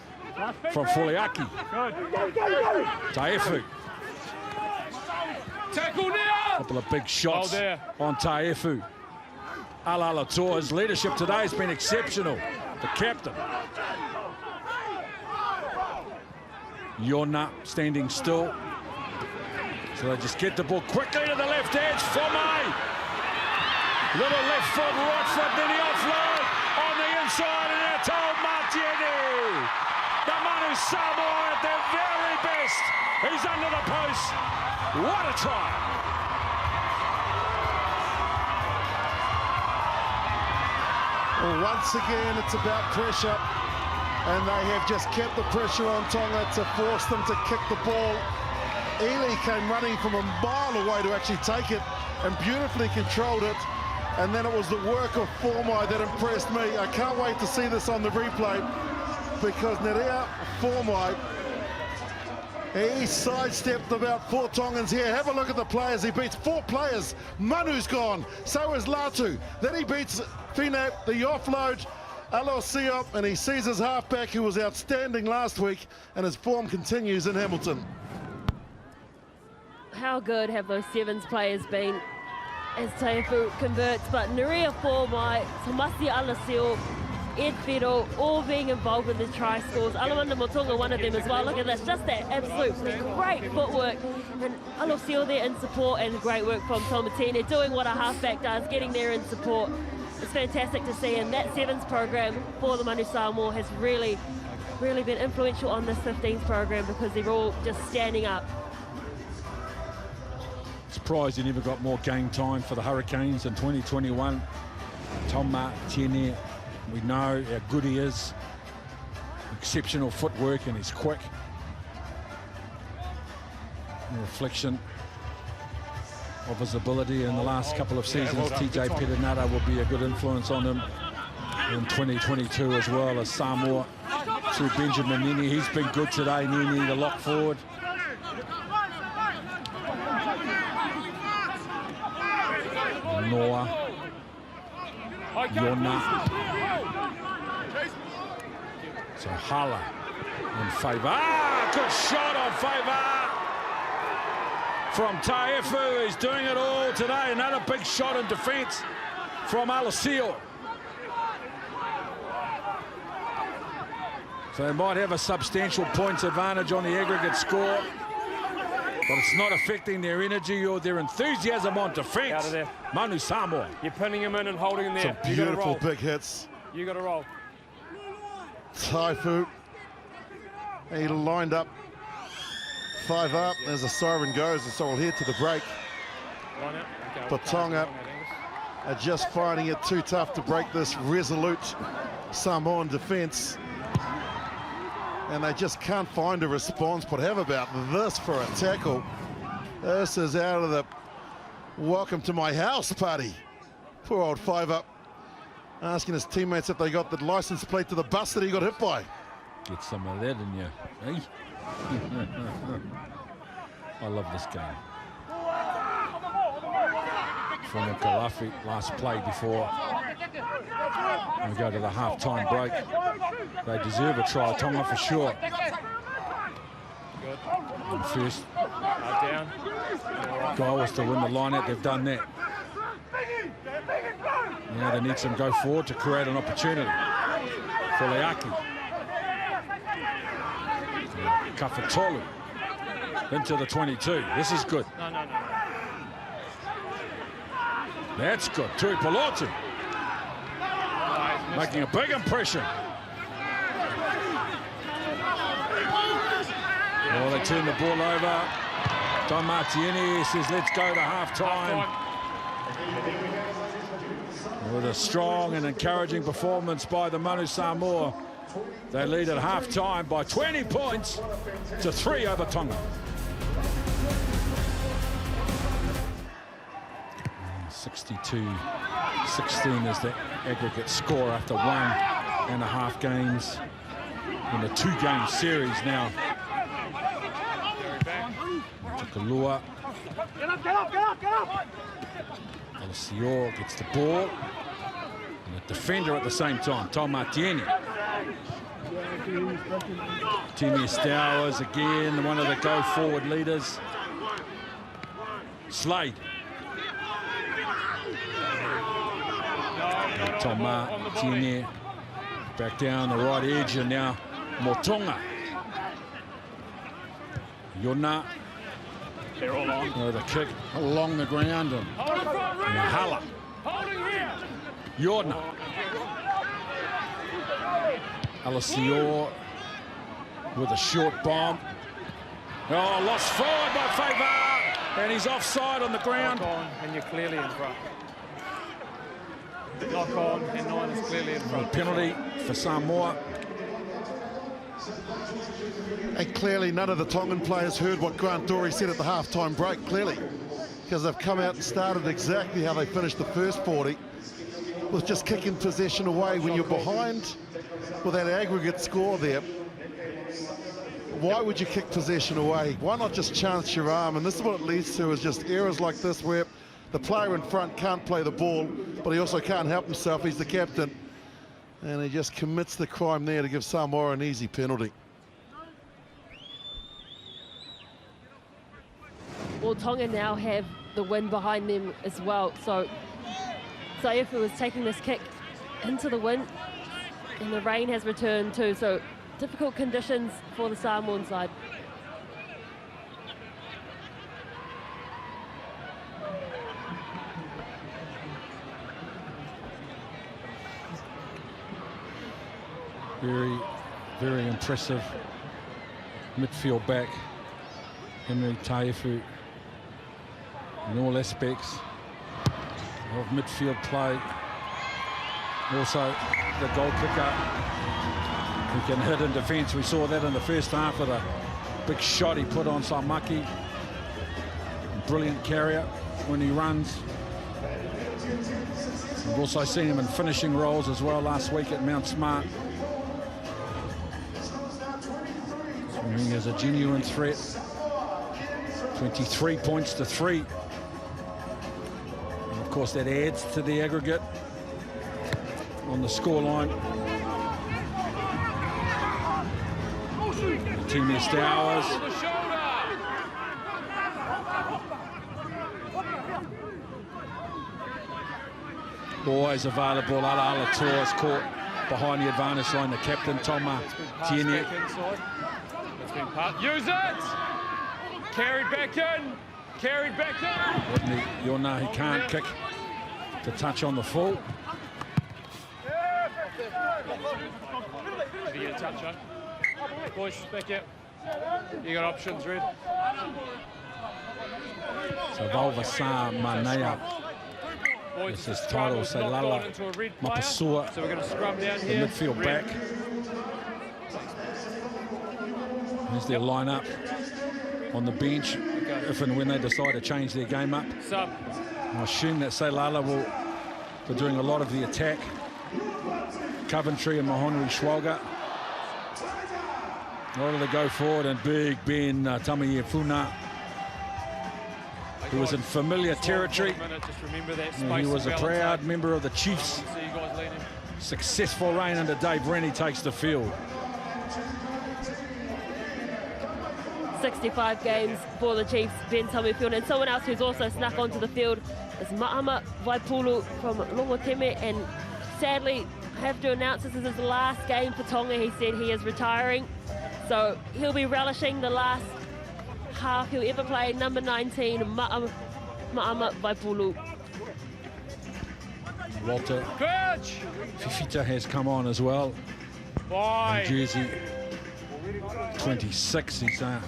from Fuliaki. Taefu. Tackle now. Couple of big shots on Taefu. Ala Toa's leadership today has been exceptional. The captain. Yona standing still. So they just get the ball quickly to the left edge. Fomai. Little left foot, right foot, then the offload on the inside, and they're told Martieni. The Manu Samoa at their very best. He's under the post. What a try. Well, once again, it's about pressure, and they have just kept the pressure on Tonga to force them to kick the ball. Ely came running from a mile away to actually take it and beautifully controlled it. And then it was the work of Formai that impressed me. I can't wait to see this on the replay, because Nerea Formai, he sidestepped about 4 Tongans here. Have a look at the players. He beats 4 players. Manu's gone. So is Latu. Then he beats Finap, the offload, Alosio, and he sees his halfback, who was outstanding last week, and his form continues in Hamilton. How good have those Sevens players been as Taefu converts? But Nerea Formai, Tomasi Alosio, Ed Fiddle, all being involved in the try scores. Alamanda Motunga, one of them as well. Look at this, just that absolutely great footwork. And Alosio there in support, and great work from Tomatini, doing what a halfback does, getting there in support. It's fantastic to see, and that Sevens program for the Manu Samoa has really been influential on this 15s program, because they're all just standing up. Surprised he never got more game time for the Hurricanes in 2021. Toma Tiene, we know how good he is. Exceptional footwork, and he's quick. A reflection of his ability in the last couple of seasons. TJ Petinata will be a good influence on him in 2022 as well, as Samoa through Benjamin Nini. He's been good today, Nini, the lock forward. Noah, Yona, so Hala and Faiva. Good shot on Faiva from Taefu. He's doing it all today. Another big shot in defence from Alosio. So they might have a substantial points advantage on the aggregate score, but it's not affecting their energy or their enthusiasm on defence. Out of there. Manu Samoa. You're pinning him in and holding him there. Some You got to beautiful roll. big hits. You got to roll. Taifu, he lined up 5 up as the siren goes, and so we'll head to the break. Line out. Okay, But Tonga are just finding it too tough to break this resolute Samoan defence, and they just can't find a response. But how about this for a tackle? This is out of the welcome to my house party. Poor old 5 up, asking his teammates if they got the license plate to the bus that he got hit by. Get some of that in you, eh? I love this game. From the Kalafi, last play before we go to the half-time break. They deserve a try, Tonga for sure. Good. And first Down. goal was to win the line-out. They've done that. Now they need some go forward to create an opportunity for Leaki. Kafatolu into the 22. This is good. No. That's good. Tui Pelotu making a big impression. Oh, they turn the ball over. Don Martieni says, let's go to half-time. With a strong and encouraging performance by the Manu Samoa. They lead at half-time by 20 points to 3 over Tonga. 62-16 is the aggregate score after 1.5 games in the 2-game series now. Tukalua. Get up! Alessio gets the ball. And the defender at the same time, Tom Martieni. Timmy Stowers again, one of the go-forward leaders. Slade. Tom Martieni back down the right edge, and now Motonga. Yona. They're all on. The kick along the ground, and Mahala. Yona. Alessio with a short bomb. Oh, lost forward by Favour, and he's offside on the ground. Knock on, and you're clearly in front. Knock on, and 9 is clearly in front. Penalty for Samoa. And clearly none of the Tongan players heard what Grant Dory said at the half-time break, clearly, because they've come out and started exactly how they finished the first 40, with just kicking possession away. When you're behind with that aggregate score there, why would you kick possession away? Why not just chance your arm? And this is what it leads to, is just errors like this where the player in front can't play the ball, but he also can't help himself. He's the captain, and he just commits the crime there to give Samoa an easy penalty. Well, Tonga now have the wind behind them as well. So Saifu was taking this kick into the wind, and the rain has returned too. So difficult conditions for the Samoan side. Very, very impressive midfield back, Henry Taifu, in all aspects of midfield play. Also, the goal kicker who can hit in defence. We saw that in the first half with a big shot he put on Saimaki. Brilliant carrier when he runs. We've also seen him in finishing roles as well last week at Mount Smart. Swimming as a genuine threat. 23 points to 3. And of course that adds to the aggregate on the scoreline. Team Stowers. Always available. Ala Tour is caught behind the advantage line, the captain, Toma Tiene. It's been passed. Use it! Carried back in! Carried back in! Yona, he can't kick to touch on the full. Did he get a touch, huh? Boys, back out. You got options, Red. So Valvasa Manea. Boys, This is scrum title, was say knocked Lala on into a red player. Mapasua, So we're going to scrum down the here. midfield Red. back. Here's their line-up on the bench if and when they decide to change their game up. Sub. I assume that Seilala will be doing a lot of the attack. Coventry and Mahonri Schwalga. A lot of the go forward, and Big Ben Tamayefuna, who was in familiar territory. Just remember that And he was a proud member of the Chiefs. See you guys leading. Successful reign under Dave Rennie takes the field. 65 games for the Chiefs, Ben Tamufiona, and someone else who's also snuck onto the field is Ma'ama Vaipulu from Longoteme, and sadly have to announce this is his last game for Tonga. He said he is retiring, so he'll be relishing the last half he'll ever play. Number 19, Ma'ama Vaipulu. Walter Coach! Fifita has come on as well. Bye. Jersey 26, he's Yeah,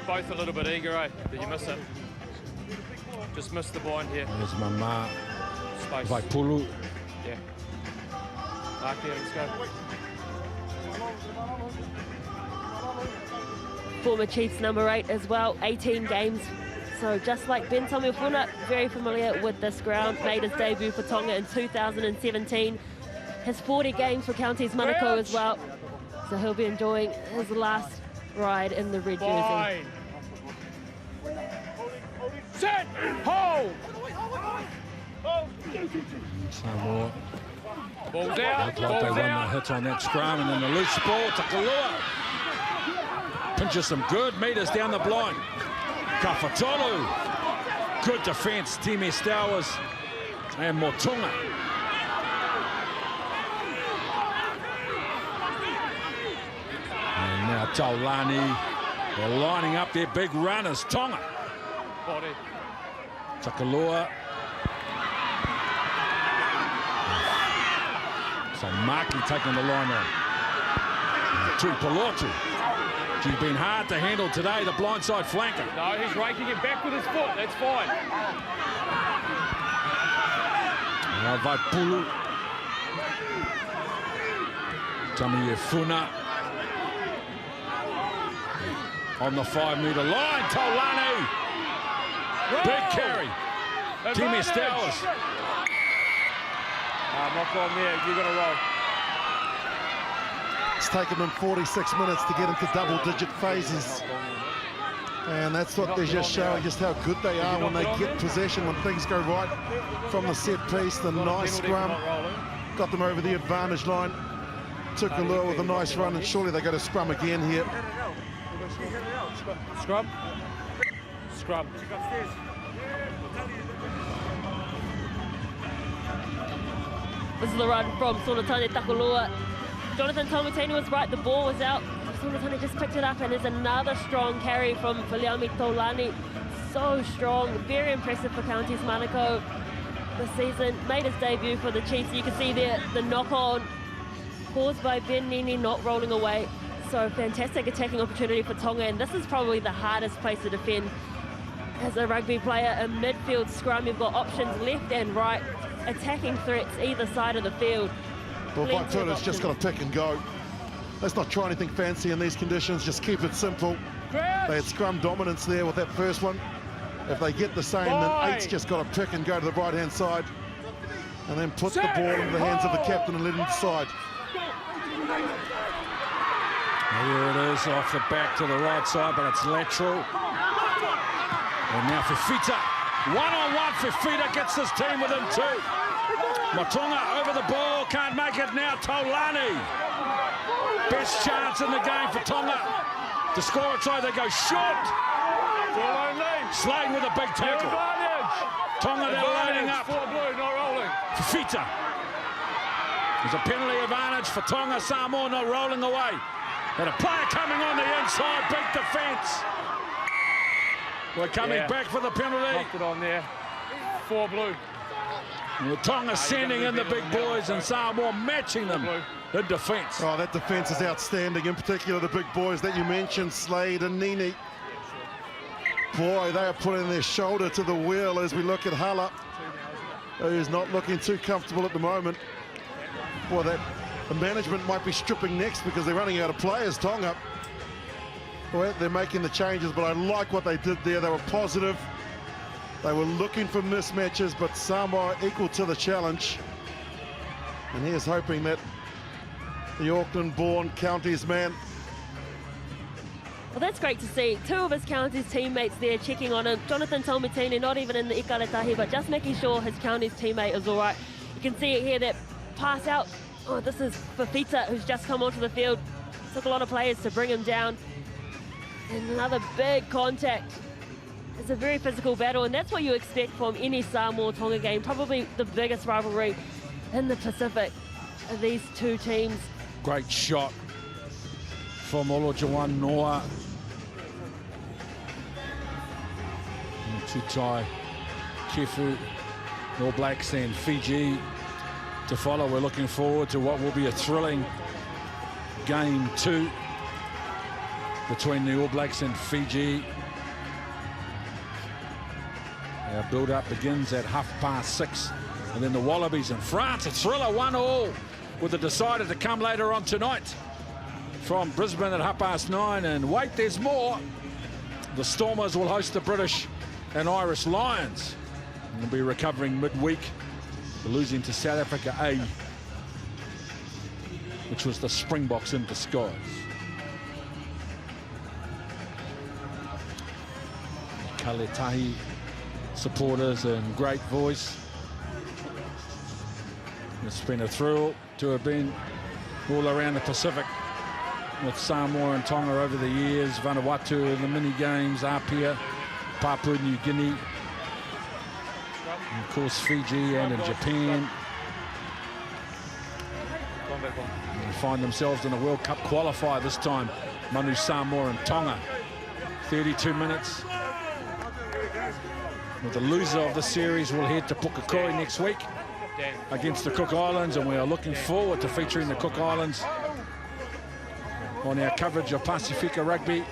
both a little bit eager, eh? Did you miss it? Just missed the blind here. there's Mama Space. Vaipulu. Yeah. Okay, let's go. Former Chiefs number 8 as well, 18 games. So just like Ben Tamufiona, very familiar with this ground, made his debut for Tonga in 2017. Has 40 games for Counties Manukau as well. So he'll be enjoying his last ride in the red jersey. Fine. Set! Hold! Samoa. Balls out, Looked like they balls won the out. hit on that scrum, and then the loose ball to Kalua. Pinches some good meters down the blind. Kafatolu. Good defence, Time Stowers and Motunga. And now Taulani. They're lining up their big runners. Tonga. Body. Takalua. So Maki taking the line on. Tuipolotu. She's been hard to handle today, the blindside flanker. No, he's raking it back with his foot. That's fine. Now Vaipulu. Tamayefuna. On the 5-metre line, Taulani. Big carry. Timmy Stowers. Knock on there, you're going to roll. It's taken them 46 minutes to get into double-digit phases. And that's what they're just showing, just how good they are when they get possession, when things go right from the set piece. The nice scrum got them over the advantage line. Took a lure with a nice run, and surely they got to scrum again here. Scrum. Scrum. This is the run from Sonatane Takulua. Jonathan Tomatini was right, the ball was out. Sonatane just picked it up, and there's another strong carry from Filiami Taulani. So strong, very impressive for Counties Manukau this season. Made his debut for the Chiefs. You can see there the knock-on caused by Ben Nini not rolling away. So fantastic attacking opportunity for Tonga, and this is probably the hardest place to defend as a rugby player. A midfield scrum, you've got options left and right, attacking threats either side of the field. Well, Vaipulu's just got to pick and go. Let's not try anything fancy in these conditions, just keep it simple. They had scrum dominance there with that first one. If they get the same, then 8's just got to pick and go to the right-hand side and then put the ball into the hands of the captain and let him decide. Here it is, off the back to the right side, but it's lateral. And now Fifita. One-on-one, Fifita gets his team within 2. Motunga over the ball, can't make it now. Taulani. Best chance in the game for Tonga to score a try. They go short. Slade with a big tackle. Tonga, they're loading up. Blue, not rolling. Fifita. There's a penalty advantage for Tonga. Samoa not rolling away. And a player coming on the inside, big defence. We're coming back for the penalty. Knocked it on there. 4 blue. Well, Tonga sending in the big boys and Samoa matching them in defence. Oh, that defence is outstanding, in particular the big boys that you mentioned, Slade and Nini. Boy, they are putting their shoulder to the wheel as we look at Hala, who's not looking too comfortable at the moment. Boy, the management might be stripping next because they're running out of players, Tonga. Well, they're making the changes, but I like what they did there. They were positive. They were looking for mismatches, but Samoa equal to the challenge. And here's hoping that the Auckland-born counties man. Well, that's great to see. 2 of his counties teammates there checking on him. Jonathan Taumatini, not even in the ikaretahi, but just making sure his counties teammate is all right. You can see it here, that pass out. Oh, this is Fafita, who's just come onto the field. Took a lot of players to bring him down. And another big contact. It's a very physical battle, and that's what you expect from any Samoa-Tonga game. Probably the biggest rivalry in the Pacific of these 2 teams. Great shot from Olajuwon Noa. Tutai, Kefu, All Blacks and Fiji to follow. We're looking forward to what will be a thrilling game 2 between the All Blacks and Fiji. Our build-up begins at 6:30, and then the Wallabies and France. A thriller, 1-1, with a decider to come later on tonight from Brisbane at 9:30. And wait, there's more. The Stormers will host the British and Irish Lions. And they'll be recovering midweek, losing to South Africa A, which was the Springboks in disguise. Kaletahi supporters and great voice. It's been a thrill to have been all around the Pacific with Samoa and Tonga over the years. Vanuatu in the mini games, Apia, Papua New Guinea, and of course Fiji and in Japan. They find themselves in a World Cup qualifier this time. Manu Samoa and Tonga. 32 minutes. Well, the loser of the series will head to Pukekohe next week against the Cook Islands, and we are looking forward to featuring the Cook Islands on our coverage of Pasifika Rugby.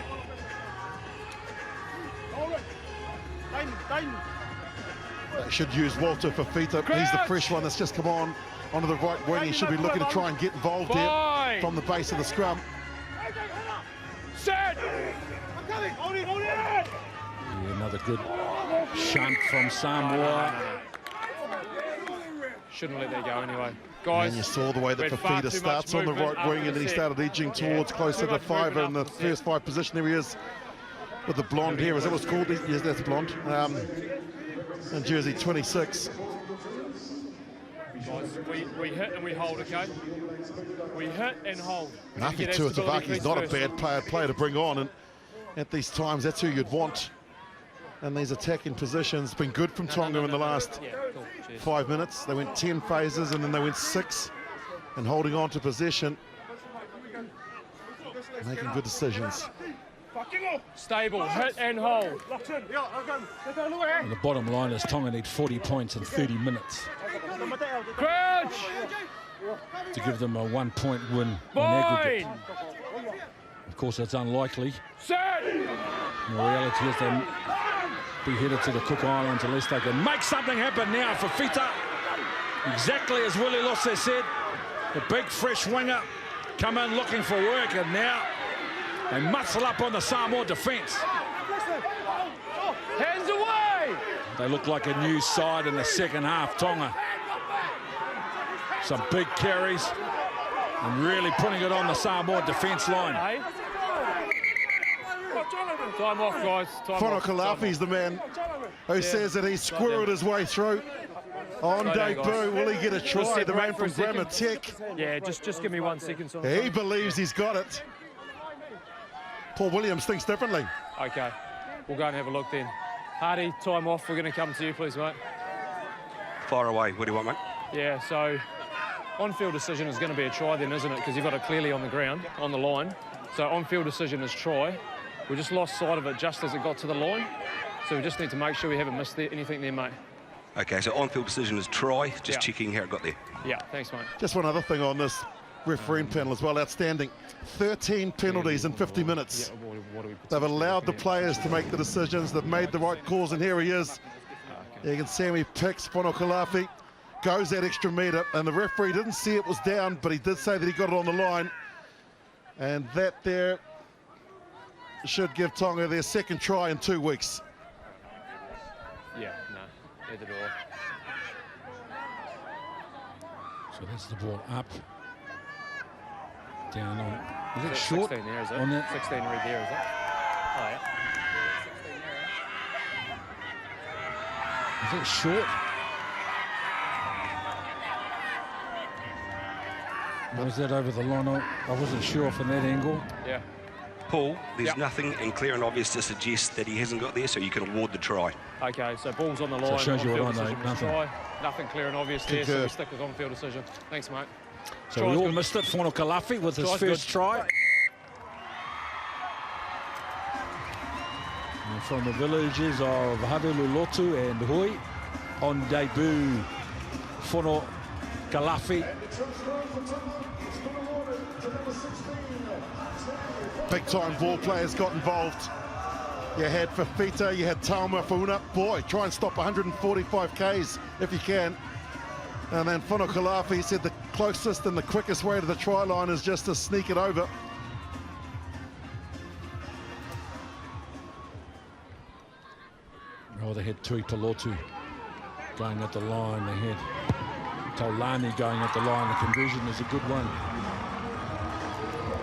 They should use Walter Fafita. He's the fresh one that's just come onto the right wing. He should be looking to try and get involved there from the base of the scrum. Set! Yeah, another good shunt from Samoa. Shouldn't let that go anyway. Guys, and you saw the way that Fafita starts on the right wing, and then he started edging towards closer to 5 in the first 5 position. There he is with the blonde hair. Is that what's called? Yes, that's blonde. And jersey 26. Guys, we hit and we hold, okay? We hit and hold. Nafi Tuatavaki's not a bad player to bring on, and at these times that's who you'd want. And these attacking positions been good from Tonga in the last 5 minutes. They went 10 phases and then they went 6, and holding on to possession, making good decisions. Stable, hit and hold. And the bottom line is Tonga need 40 points in 30 minutes Crouch! to give them a 1-point win on aggregate. Of course, that's unlikely. Set! The reality is they'll be headed to the Cook Islands unless they can make something happen now. Fafita, exactly as Willie Losse said, the big fresh winger come in looking for work, and now they muscle up on the Samoa defence. Hands away! They look like a new side in the second half, Tonga. Some big carries and really putting it on the Samoa defence line. Hey? Time off, guys. Whano Kalafi's the man who says that he squirreled his way through. On debut, will he get a try? The man from Grammar Tech. Yeah, just give me 1 second. He believes he's got it. Paul Williams thinks differently. Okay, we'll go and have a look then. Hardy, time off. We're going to come to you, please, mate. Fire away. What do you want, mate? Yeah, so On-field decision is going to be a try then, isn't it? Because you've got it clearly on the ground, on the line. So on-field decision is try. We just lost sight of it just as it got to the line. So we just need to make sure we haven't missed anything there, mate. Okay, so on-field decision is try. Just checking how it got there. Yeah, thanks, mate. Just one other thing on this refereeing panel as well, outstanding. 13 penalties in 50 minutes. Yeah, what do we They've allowed the players to make the decisions. They've made the right calls, and here he is. You can see him, he picks Whanokalafi, goes that extra metre, and the referee didn't see it was down, but he did say that he got it on the line. And that there should give Tonga their second try in 2 weeks. Yeah, no, either or. So that's the ball up. Down on. Is it So short? 16 there, is it? On that? 16 read there, is it? Oh, yeah. Is it short? Or was that over the line? I wasn't sure from that angle. Yeah. Paul, there's nothing in clear and obvious to suggest that he hasn't got there, so you can award the try. Okay, so ball's on the line. it shows you what on-field I know, decision was nothing. try. Nothing clear and obvious there, so Concur. we stick with on-field decision. Thanks, mate. So Try's we all good. missed it. Whanokalafi with his Try's first good. try. And from the villages of Havilulotu and Hui, on debut, Whanokalafi. Big-time ball players got involved. You had Fafita, you had Tauma Funa. Boy, try and stop 145 Ks if you can. And then Whanokalafi said the closest and the quickest way to the try line is just to sneak it over. Oh, they had Tui Palotu going at the line. They had Taulani going at the line. The conversion is a good one.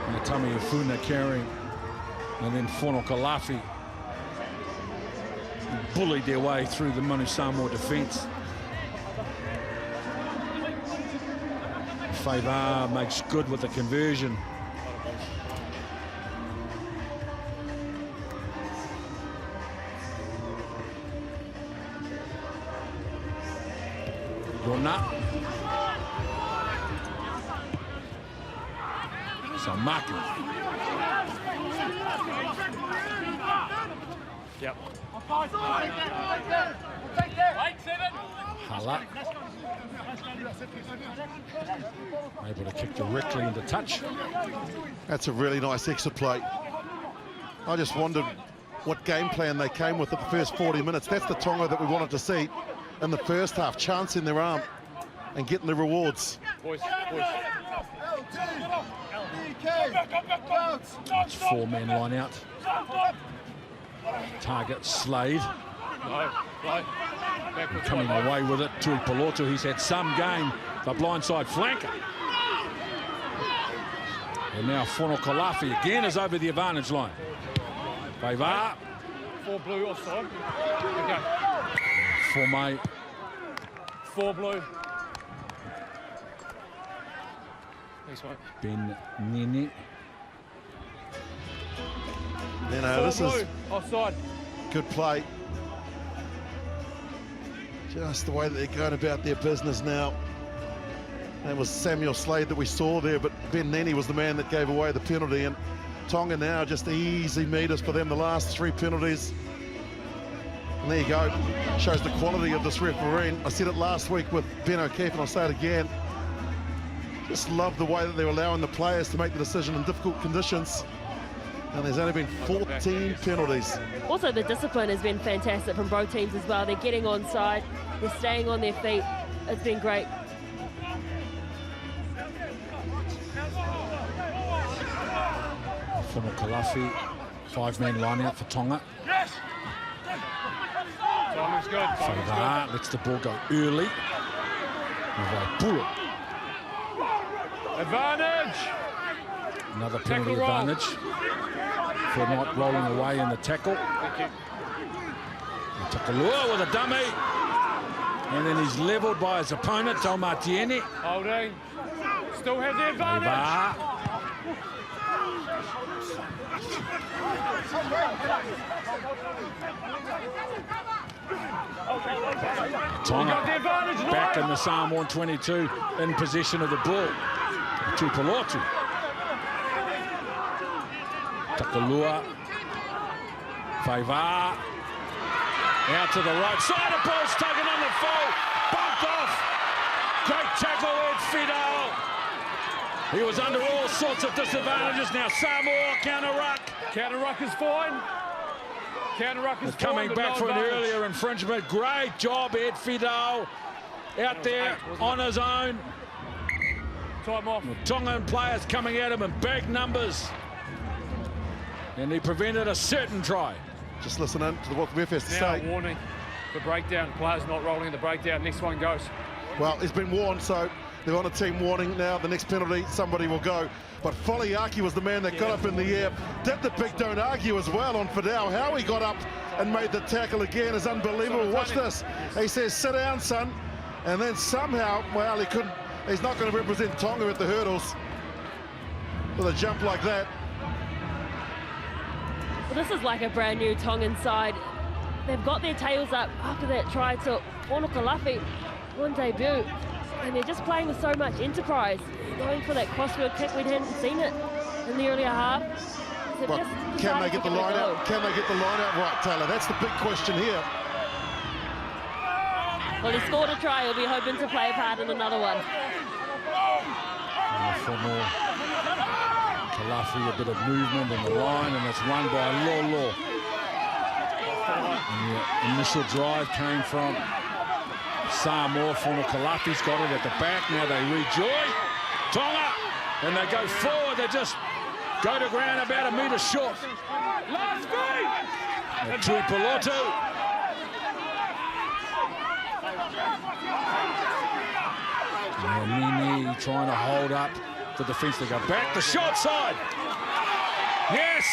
And Tami Ifuna carrying. And then Whanokalafi bullied their way through the Manu Samoa defence. Faiva makes good with the conversion. Rona. Samaki. Yep. Hala. Able to kick directly into touch. That's a really nice exit play. I just wondered what game plan they came with at the first 40 minutes. That's the Tonga that we wanted to see in the first half, chancing their arm and getting the rewards. Boys. It's four-man line out. Target Slade. No. Backwards Coming one, away with it. Tui Palotu, he's had some game. The blindside flanker. And now Whanokalafi again is over the advantage line. Faiva. 4 blue offside. Okay. For May. 4 blue. Thanks, mate. Ben Nini. You know, 4 this blue. is Offside. good play. Just the way that they're going about their business now. That was Samuel Slade that we saw there, but Ben Nini was the man that gave away the penalty. And Tonga now just easy meters for them, the last 3 penalties. And there you go. Shows the quality of this refereeing. I said it last week with Ben O'Keefe, and I'll say it again. Just love the way that they're allowing the players to make the decision in difficult conditions. And there's only been 14 penalties. Also, the discipline has been fantastic from both teams as well. They're getting onside, they're staying on their feet. It's been great. Whanokalafi, 5-man line out for Tonga. Timing's good. Faiva lets the ball go early. Bullet. Advantage. Another penalty Tackle roll. advantage for not rolling away in the tackle. Thank you. Takalua with a dummy. And then he's levelled by his opponent, Taumatiene. Holding. Still have the advantage. Faiva. Tonga back in the Samoan 22 in possession of the ball. Tuipulotu. Takalua. Faiva. Out to the right side of ball's taken on the full. Bumped off. Great tackle, Ed Fidel. He was under all sorts of disadvantages. Now Samoa counter-ruck. Counter-ruck is fine. Counter-ruck is coming fine, back no for an advantage. earlier infringement. Great job, Ed Fidel. Out there on his own. Time off. The Tongan players coming at him in big numbers. And he prevented a certain try. Just listen in to what the ref has to Now say. warning for breakdown. Players not rolling in the breakdown. Next one goes. Well, he's been warned, so they're on a team warning now. The next penalty, somebody will go. But Foliaki was the man that got up in the air. Did the big don't argue as well on Fidel. How he got up and made the tackle again is unbelievable. Watch this. He says, sit down, son. And then somehow, well, he couldn't. He's not going to represent Tonga at the hurdles with a jump like that. Well, this is like a brand new Tongan side. They've got their tails up after that try to Onokalafi on debut. And they're just playing with so much enterprise. Going for that crossfield kick, we hadn't seen it in the earlier half. So But just can they decided get to the give it a line go. out? Can they get the line out right, Taylor? That's the big question here. Well, he scored a try. He'll be hoping to play a part in another one. For more Kalafi, a bit of movement in the line, and it's run by Lolo. And the initial drive came from Samoa. Fono Kalafi's got it at the back. Now they rejoin. Tonga, and they go forward. They just go to ground about a metre short. Last beat! Tuipulotu. Nini trying to hold up the defence. They go back the short side. Yes,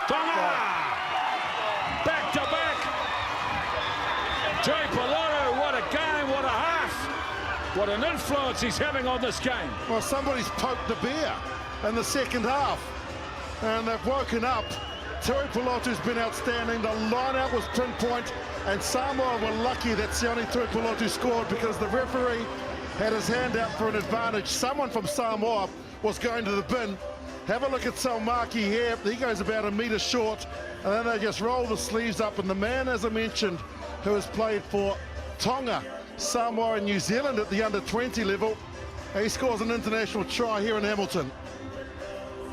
Tonga back to back. Tuipulotu, what a game, what a half, what an influence he's having on this game. Well, somebody's poked the bear in the second half, and they've woken up. Tuipulotu's been outstanding. The line-out was pinpoint, and Samoa were lucky that Sione Tuipulotu scored because the referee had his hand out for an advantage. Someone from Samoa was going to the bin. Have a look at Salmaki here. He goes about a metre short, and then they just roll the sleeves up. And the man, as I mentioned, who has played for Tonga, Samoa and New Zealand at the under-20 level, he scores an international try here in Hamilton.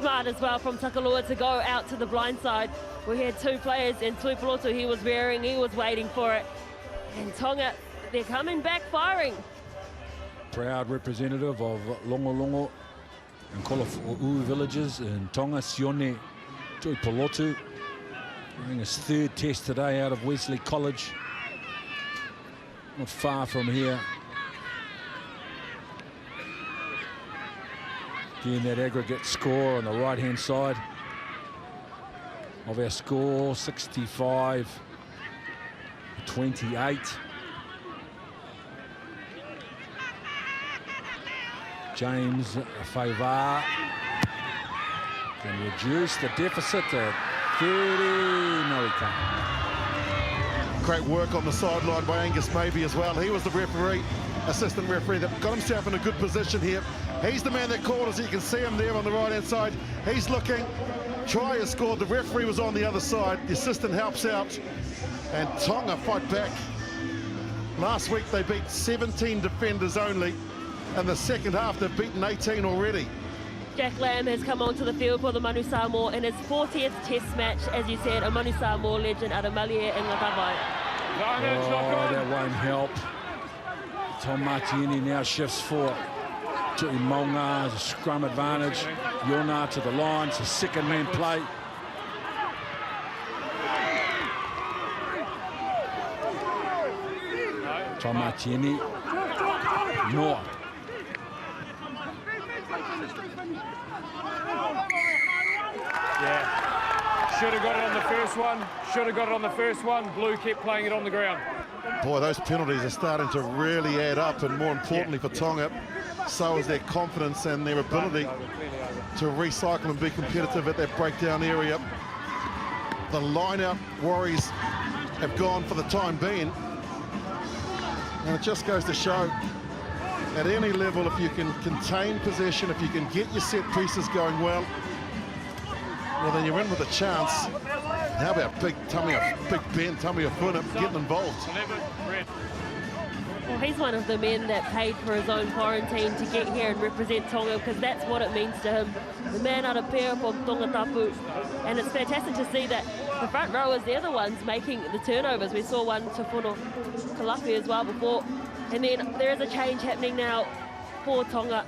Smart as well from Takalua to go out to the blind side. We had two players, and Tuipulotu, he was waiting for it. And Tonga, they're coming back firing. Proud representative of Longolongo and Kolofuu villages in Tonga, Sione Tuipulotu, doing his third test today out of Wesley College. Not far from here. Again, that aggregate score on the right-hand side of our score, 65-28. James Faiva can reduce the deficit to 30. No, he can't. Great work on the sideline by Angus Mabey as well. He was the referee, assistant referee, that got himself in a good position here. He's the man that called us. You can see him there on the right-hand side. He's looking. Try is scored. The referee was on the other side. The assistant helps out. And Tonga fight back. Last week they beat 17 defenders only. In the second half, they've beaten 18 already. Jack Lamb has come onto the field for the Manu Samoa in his 40th test match, as you said, a Manu Samoa legend out of Malie and Ngakavai. Oh, that won't help. Tom Martini now shifts for Tu'i Maunga, a scrum advantage. Yona to the line, it's a second man play. Tom Martini, Noah. Yeah. Should have got it on the first one. Should have got it on the first one. Blue kept playing it on the ground. Boy, those penalties are starting to really add up, and more importantly for Tonga, so is their confidence and their ability to recycle and be competitive at that breakdown area. The line-out worries have gone for the time being. And it just goes to show, at any level, if you can contain possession, if you can get your set pieces going well, then you're in with a chance. How about big Ben, Tummy Afuna getting involved? Well, he's one of the men that paid for his own quarantine to get here and represent Tonga, because that's what it means to him. The man out of Pera from Tonga Tapu. And it's fantastic to see that the front rowers, they're the ones making the turnovers. We saw one to Fono Kalafi as well before. And then there is a change happening now for Tonga.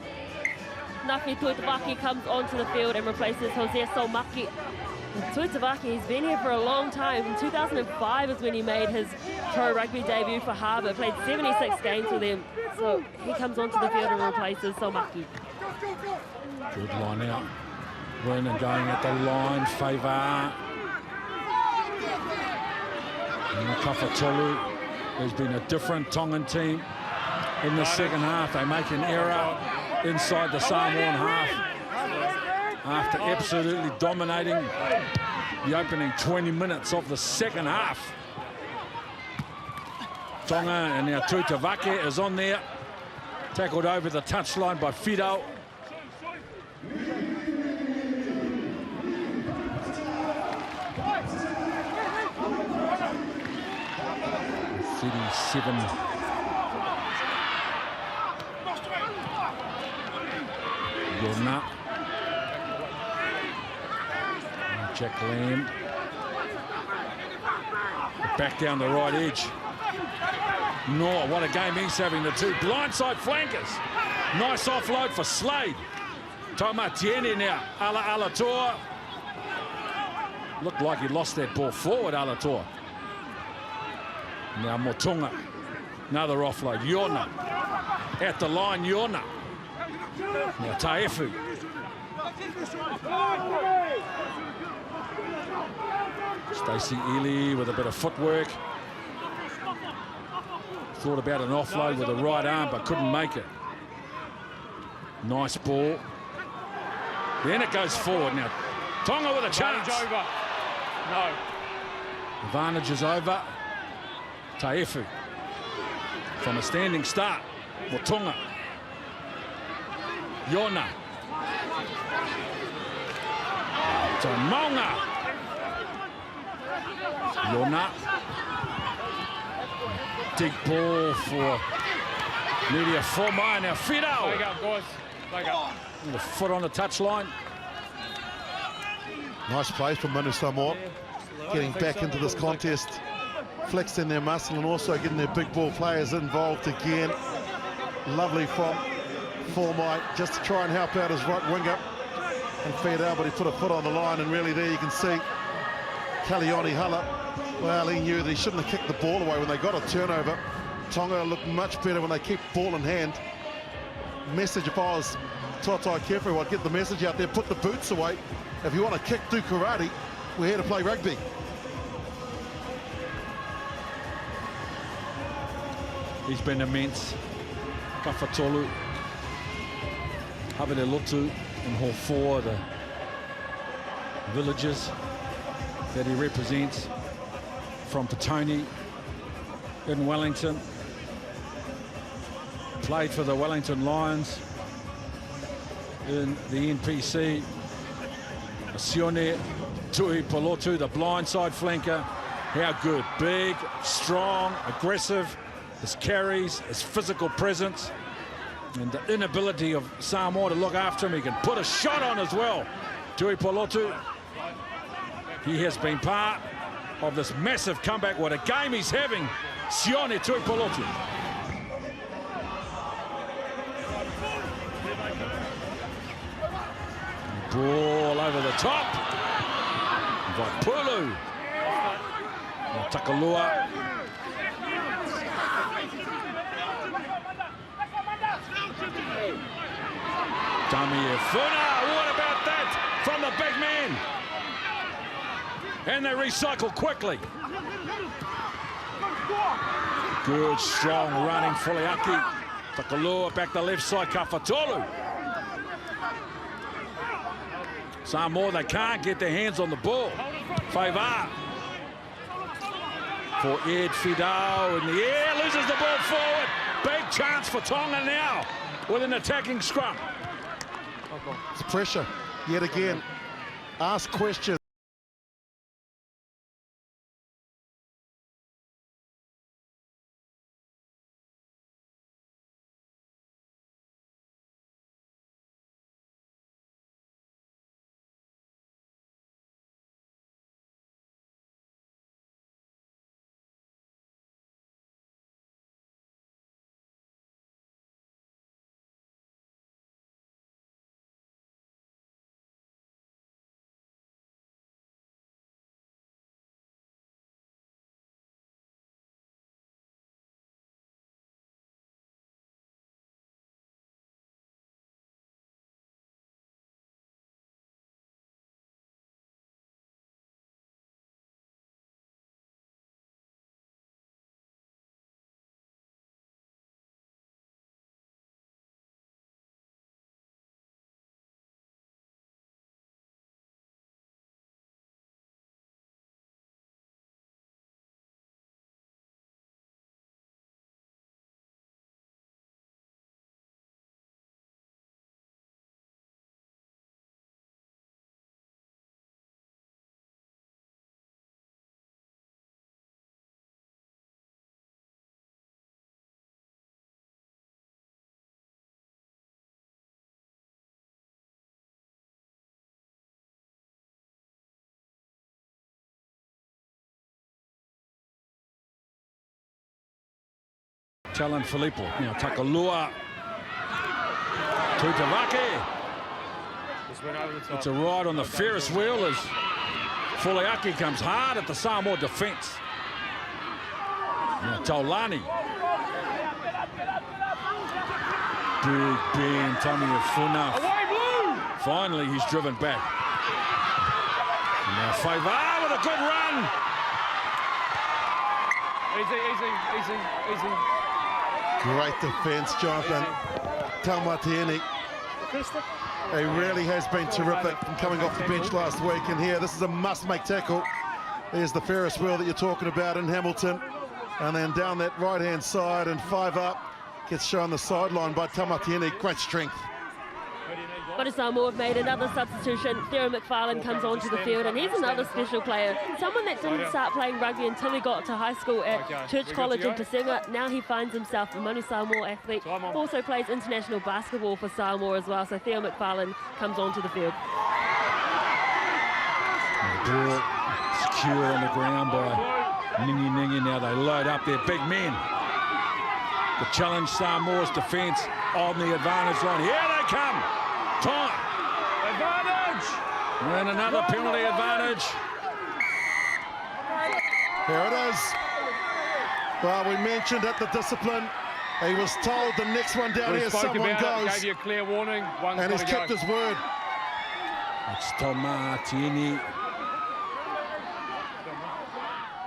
Nafi Tuitavaki comes onto the field and replaces Jose Solmaki. Tuitavaki, he's been here for a long time. In 2005 is when he made his pro rugby debut for Harbour, played 76 games with them. So he comes onto the field and replaces Solmaki. Good line out. Brennan going at the line, Favour. And Kafatolu. There's been a different Tongan team in the second half. They make an error inside the Samoan half after absolutely dominating the opening 20 minutes of the second half. Tonga, and now Tuitavake is on there. Tackled over the touchline by Fido. Seven. Yona. Jack Lamb. Back down the right edge. No, what a game he's having, the two blindside flankers. Nice offload for Slade. Toma Tiene now, Alatoa. Looked like he lost that ball forward, Alatoa. Now Motunga, another offload, Yona, at the line, Yona. Now Taefu. Stacey Ely with a bit of footwork. Thought about an offload with the right arm, but couldn't make it. Nice ball. Then it goes forward now. Tonga with a chance. Over. No. Advantage is over. Taefu from a standing start. Motunga. Yona. Tamonga. Yona. Deep ball for Lydia Forma. Now Fido. Wake up, boys. Wake up. With a foot on the touchline. Nice play from Manu Samoa, getting back into this contest, flexing their muscle and also getting their big ball players involved again. Lovely from Formite, just to try and help out his right winger and feed out, but he put a foot on the line, and really there you can see Kalioni Hala. Well, he knew that he shouldn't have kicked the ball away when they got a turnover. Tonga looked much better when they keep ball in hand. Message, if I was Totai Kefu, I'd get the message out there, put the boots away. If you want to kick, do karate. We're here to play rugby. He's been immense. Kafatolu, Havile Lotu in Hall 4, the villages that he represents from Petone in Wellington. Played for the Wellington Lions in the NPC. Sione Tui Polotu, the blindside flanker. How good, big, strong, aggressive. His carries, his physical presence, and the inability of Samoa to look after him. He can put a shot on as well. Tui Polotu, he has been part of this massive comeback. What a game he's having. Sione Tui Polotu. Ball over the top. Vaipulu. Takalua. Tami Efuna. What about that from the big man? And they recycle quickly. Good, strong running, Fuliaki. Takalua back the left side, Kafatolu. Samoa, they can't get their hands on the ball. Favour. for Ed Fidel in the air, loses the ball forward. Big chance for Tonga now with an attacking scrum. It's pressure yet again. Ask questions. Talon Filippo, now Takalua to Tavake. It's a ride on the Ferris wheel as Fuliaki comes hard at the Samoa defence. Now Taulani. Big Ben, Tommy Afuna. Finally, he's driven back. Now Faiva with a good run. Easy. Great defence, Jonathan. Taumatieni. He really has been terrific from coming off the bench last week, and here, this is a must-make tackle. There's the Ferris wheel that you're talking about in Hamilton. And then down that right-hand side and 5 up. Gets shown the sideline by Taumatieni. Great strength. Manu Samoa have made another substitution. Theron McFarlane comes onto the field, and he's another special player. Someone that didn't start playing rugby until he got to high school at Church College in Pasenga. Now he finds himself a Manu Samoa athlete. Also plays international basketball for Samoa as well. So Theron McFarlane comes onto the field. The ball secure on the ground by Ningi. Now they load up their big men. The challenge Samoa's defence on the advantage line. Here they come. Tonga. Advantage! And another penalty advantage. Here it is. Well, we mentioned it, the discipline. He was told the next one down here, someone goes. Gave you a clear warning. And he's kept his word. It's Taumatieni.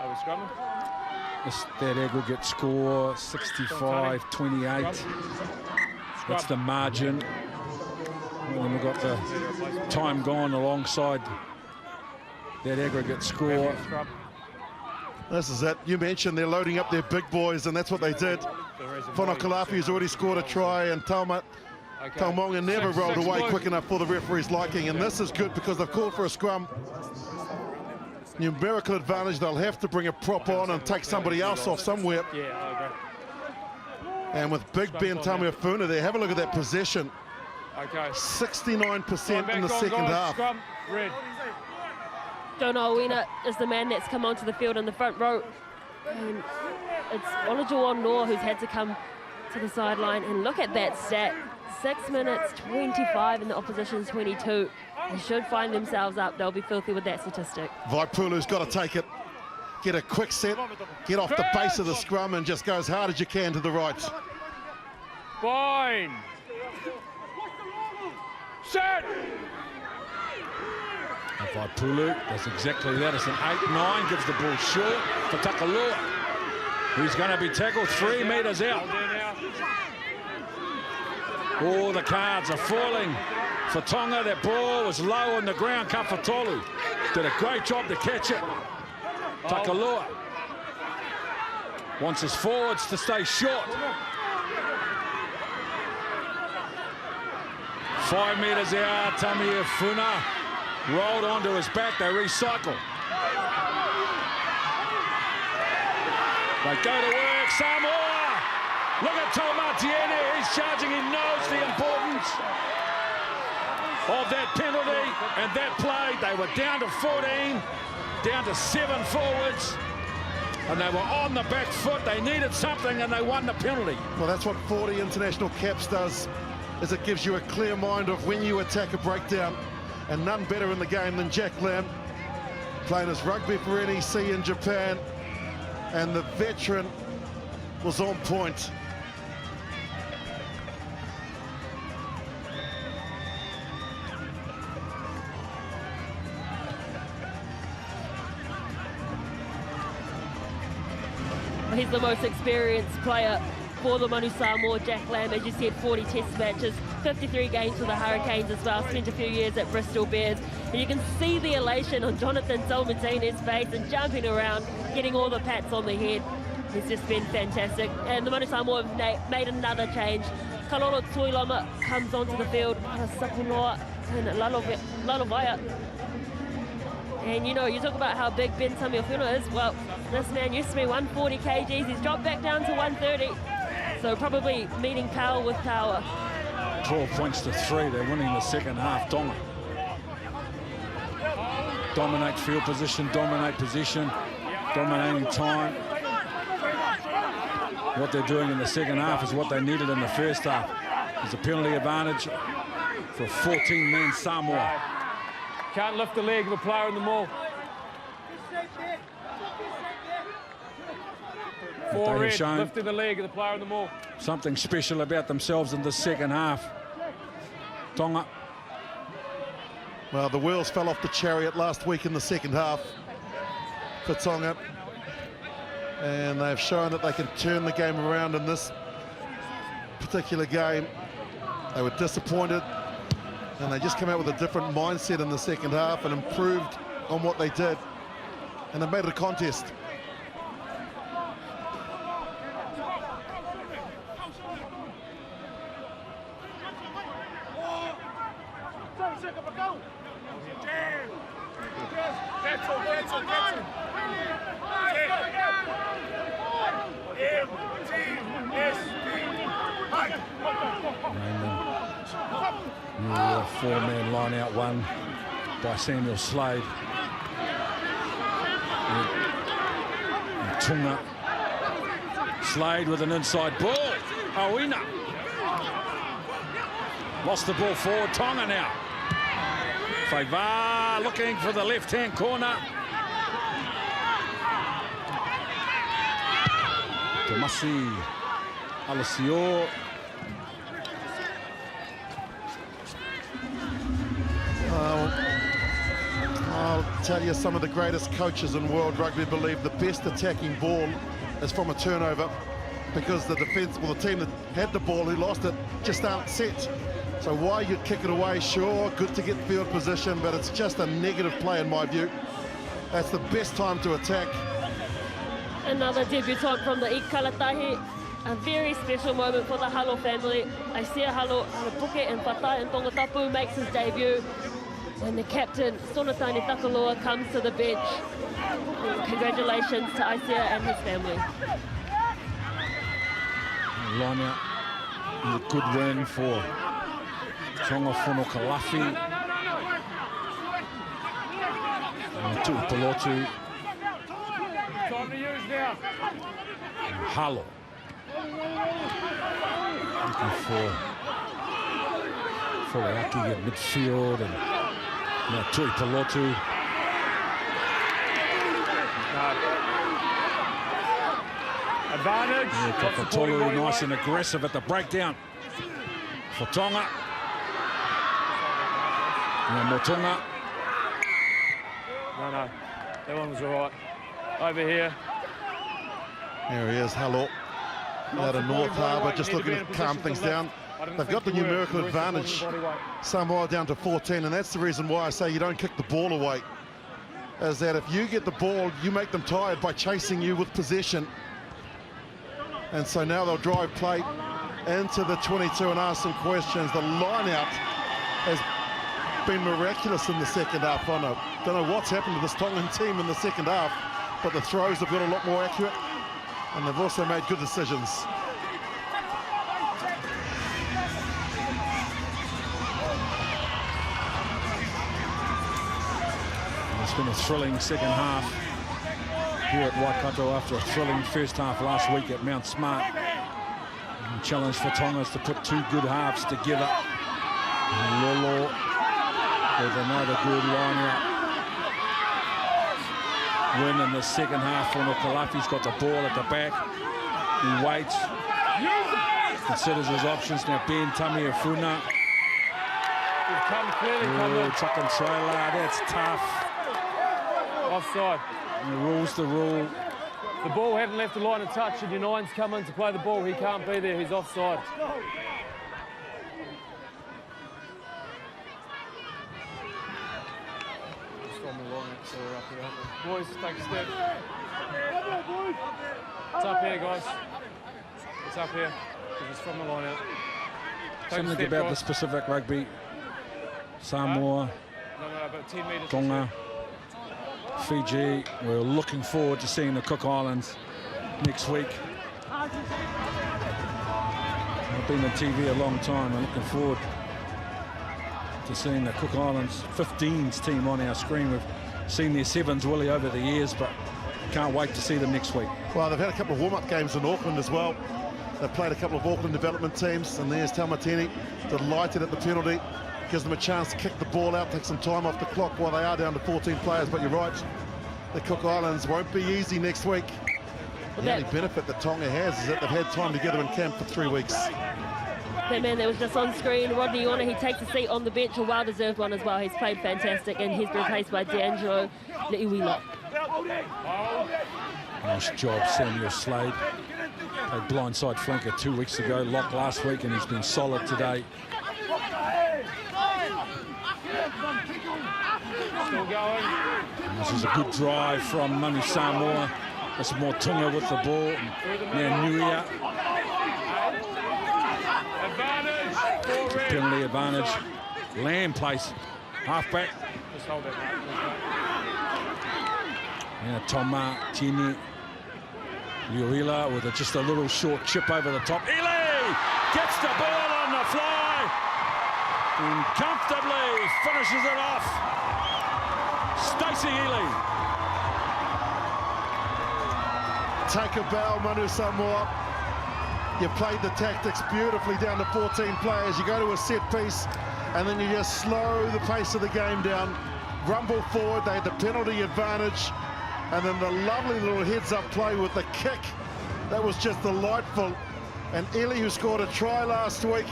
Over scrum. That aggregate score, 65-28. That's the margin. And then we've got the time gone alongside that aggregate score. This is it. You mentioned they're loading up their big boys, and that's what they did. Whanokalafi's already scored a try, and Taumonga never rolled away quick enough for the referee's liking. And this is good because they've called for a scrum. Numerical advantage, they'll have to bring a prop on and take somebody else off somewhere. Yeah, I agree. And with Big Ben Taumafuna there, have a look at that possession. Okay. 69% in the second half. Scrum, red. Jonah Owena is the man that's come onto the field in the front row. And it's Olajuwon Noor who's had to come to the sideline. And look at that stat. 6 minutes 25 and the opposition's 22. They should find themselves up. They'll be filthy with that statistic. Vaipulu's got to take it. Get a quick set, get off the base of the scrum and just go as hard as you can to the right. Fine. Set. And Vaipulu does exactly that. It's an 8-9, gives the ball short for Takalua, who's going to be tackled 3 metres out. Oh, the cards are falling for Tonga. That ball was low on the ground. Kafatolu did a great job to catch it. Takalua. Wants his forwards to stay short. 5 metres out, Tamia Funa rolled onto his back, they recycle. They go to work, Samoa! Look at Tomatiene, he's charging, he knows the importance of that penalty and that play. They were down to 14, down to 7 forwards, and they were on the back foot. They needed something and they won the penalty. Well, that's what 40 international caps does, is it gives you a clear mind of when you attack a breakdown, and none better in the game than Jack Lamb, playing his rugby for NEC in Japan, and the veteran was on point. He's the most experienced player for the Manu Samoa, Jack Lamb. As you said, 40 test matches, 53 games for the Hurricanes as well, spent a few years at Bristol Bears. And you can see the elation on Jonathan Salmatine's face and jumping around, getting all the pats on the head. It's just been fantastic. And the Manu Samoa have made another change. Kalolo Tuiloma comes onto the field, Sapunoa and Lalovaya. And you know, you talk about how big Ben Tamiofuna is. Well, this man used to be 140 kgs. He's dropped back down to 130. So probably meeting power with power. 12 points to 3. They're winning the second half. Tonga dominate field position, dominate position, dominating time. What they're doing in the second half is what they needed in the first half. There's a penalty advantage for 14-man Samoa. Can't lift the leg of a player in the maul. 4 red, lifting the leg of the player in the maul. Something special about themselves in the second half. Tonga. Well, the wheels fell off the chariot last week in the second half for Tonga, and they've shown that they can turn the game around in this particular game. They were disappointed, and they just came out with a different mindset in the second half and improved on what they did, and they made it a contest. New 4-man line out one by Samuel Slade. And Tonga. Slade with an inside ball. Oina. Lost the ball forward. Tonga now. Faiva looking for the left-hand corner. Tomasi Alessio. I'll tell you, some of the greatest coaches in world rugby believe the best attacking ball is from a turnover, because the defence, well, the team that had the ball, who lost it, just aren't set. So why you'd kick it away, sure, good to get field position, but it's just a negative play in my view. That's the best time to attack. Another debutant from the Ikalatahi. A very special moment for the Halo family. Aisia Halo, Puke and Fatai and Tongatapu makes his debut. And the captain, Sonatani Takaloa, comes to the bench. Congratulations to Aisia and his family. Line out, a good win for Tonga Whanokalafi. Tui Pelotu. Time to use now. Halo. Looking for Foriaki at midfield, and now Tui Pelotu. Advantage. Papatolu nice and aggressive at the breakdown for Tonga. And more Tonga. No, that one was all right. Over here. There he is, Halo. Out of North Harbour, just looking to calm things down. They've got the numerical advantage. Samoa down to 14, and that's the reason why I say you don't kick the ball away. Is that if you get the ball, you make them tired by chasing you with possession. And so now they'll drive play into the 22 and ask some questions. The line-out has been miraculous in the second half. I don't know what's happened to this Tongan team in the second half, but the throws have got a lot more accurate, and they've also made good decisions. It's been a thrilling second half here at Waikato after a thrilling first half last week at Mount Smart. And the challenge for Tonga is to put two good halves together. And Lolo with another good line out. Win in the second half. Kalafi's got the ball at the back. He waits. Considers his options. Now Ben Tamiafuna. Tuck and trailer. That's tough. Offside. The rule's the rule. The ball hadn't left the line of touch, and your nine's come in to play the ball. He can't be there. He's offside. Just on the line, so we're up here. Boys, take a step. It's up here, guys. It's up here. It's from the line out. Something about guys. the specific rugby. Samoa, No, about 10 metres. Tonga, Fiji. We're looking forward to seeing the Cook Islands next week. I've been on TV a long time. I'm looking forward to seeing the Cook Islands 15s team on our screen. We've seen their sevens, Willie, over the years, but can't wait to see them next week. Well, they've had a couple of warm-up games in Auckland as well. They've played a couple of Auckland development teams, and there's Taumatini, delighted at the penalty. Gives them a chance to kick the ball out, take some time off the clock while they are down to 14 players. But you're right, the Cook Islands won't be easy next week. The only benefit that Tonga has is that they've had time together in camp for 3 weeks. That man that was just on screen, Rodney Iona, he takes a seat on the bench, a well-deserved one as well. He's played fantastic, and he's been replaced by D'Angelo Le'iwila. Nice job, Samuel Slade. Played blindside flanker 2 weeks ago, lock last week, and he's been solid today. Still going. This is a good drive from Manu Samoa. That's more Tonga with the ball. Now Nuia. Advantage. Penalty advantage. Lamb place. Halfback. Just hold it, mate. Now Toma Tini. Le'iwila with just a little short chip over the top. Ely gets the ball on the fly. And comfortably finishes it off. Stacey Ely. Take a bow, Manu Samoa. You played the tactics beautifully down to 14 players. You go to a set piece, and then you just slow the pace of the game down. Rumble forward, they had the penalty advantage, and then the lovely little heads-up play with the kick. That was just delightful. And Ely, who scored a try last week,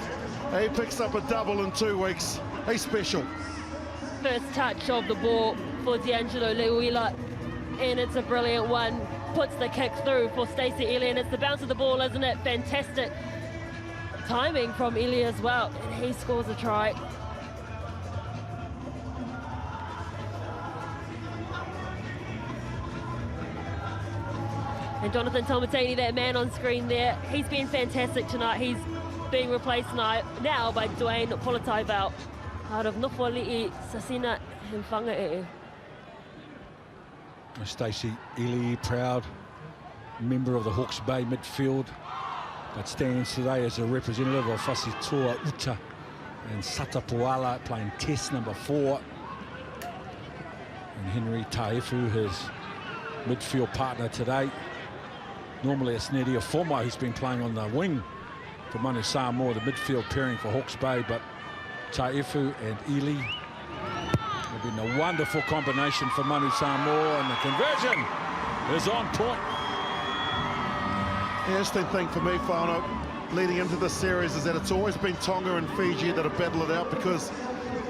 he picks up a double in 2 weeks. He's special. First touch of the ball for D'Angelo Le'iwila, and it's a brilliant one. Puts the kick through for Stacey Ely, and it's the bounce of the ball, isn't it? Fantastic timing from Ely as well, and he scores a try. And Jonathan Taumatini, that man on screen there, he's been fantastic tonight. He's being replaced now by Dwayne Politaival out of Nofoli'i Sasina Himwhangae. Stacey Ely, proud member of the Hawke's Bay midfield, that stands today as a representative of Fasitoa Uta and Satapuala, playing test number 4. And Henry Taefu, his midfield partner today. Normally it's Nedia Fomai who's been playing on the wing for Manu Samoa, the midfield pairing for Hawke's Bay, but Taefu and Ely have been a wonderful combination for Manu Samoa, and the conversion is on point. The interesting thing for me, Whānau, leading into this series is that it's always been Tonga and Fiji that have battled it out, because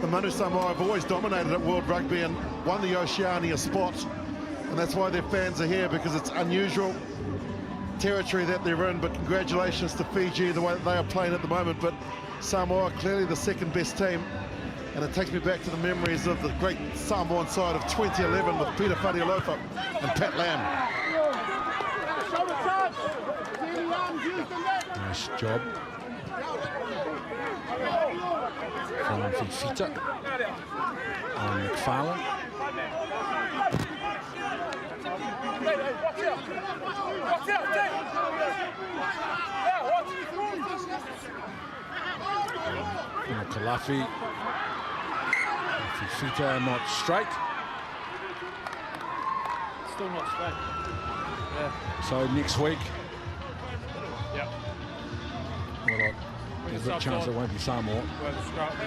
the Manu Samoa have always dominated at World Rugby and won the Oceania spot, and that's why their fans are here, because it's unusual territory that they're in. But congratulations to Fiji, the way that they are playing at the moment. But Samoa clearly the second best team, and it takes me back to the memories of the great Samoan side of 2011 with Peter Wharialofa and Pat Lam. Nice job from Fifita and McFarlane. Kalafi. Fifita not straight. Still not straight. Yeah. So next week, Yep. well, there's a chance it won't be Samoa.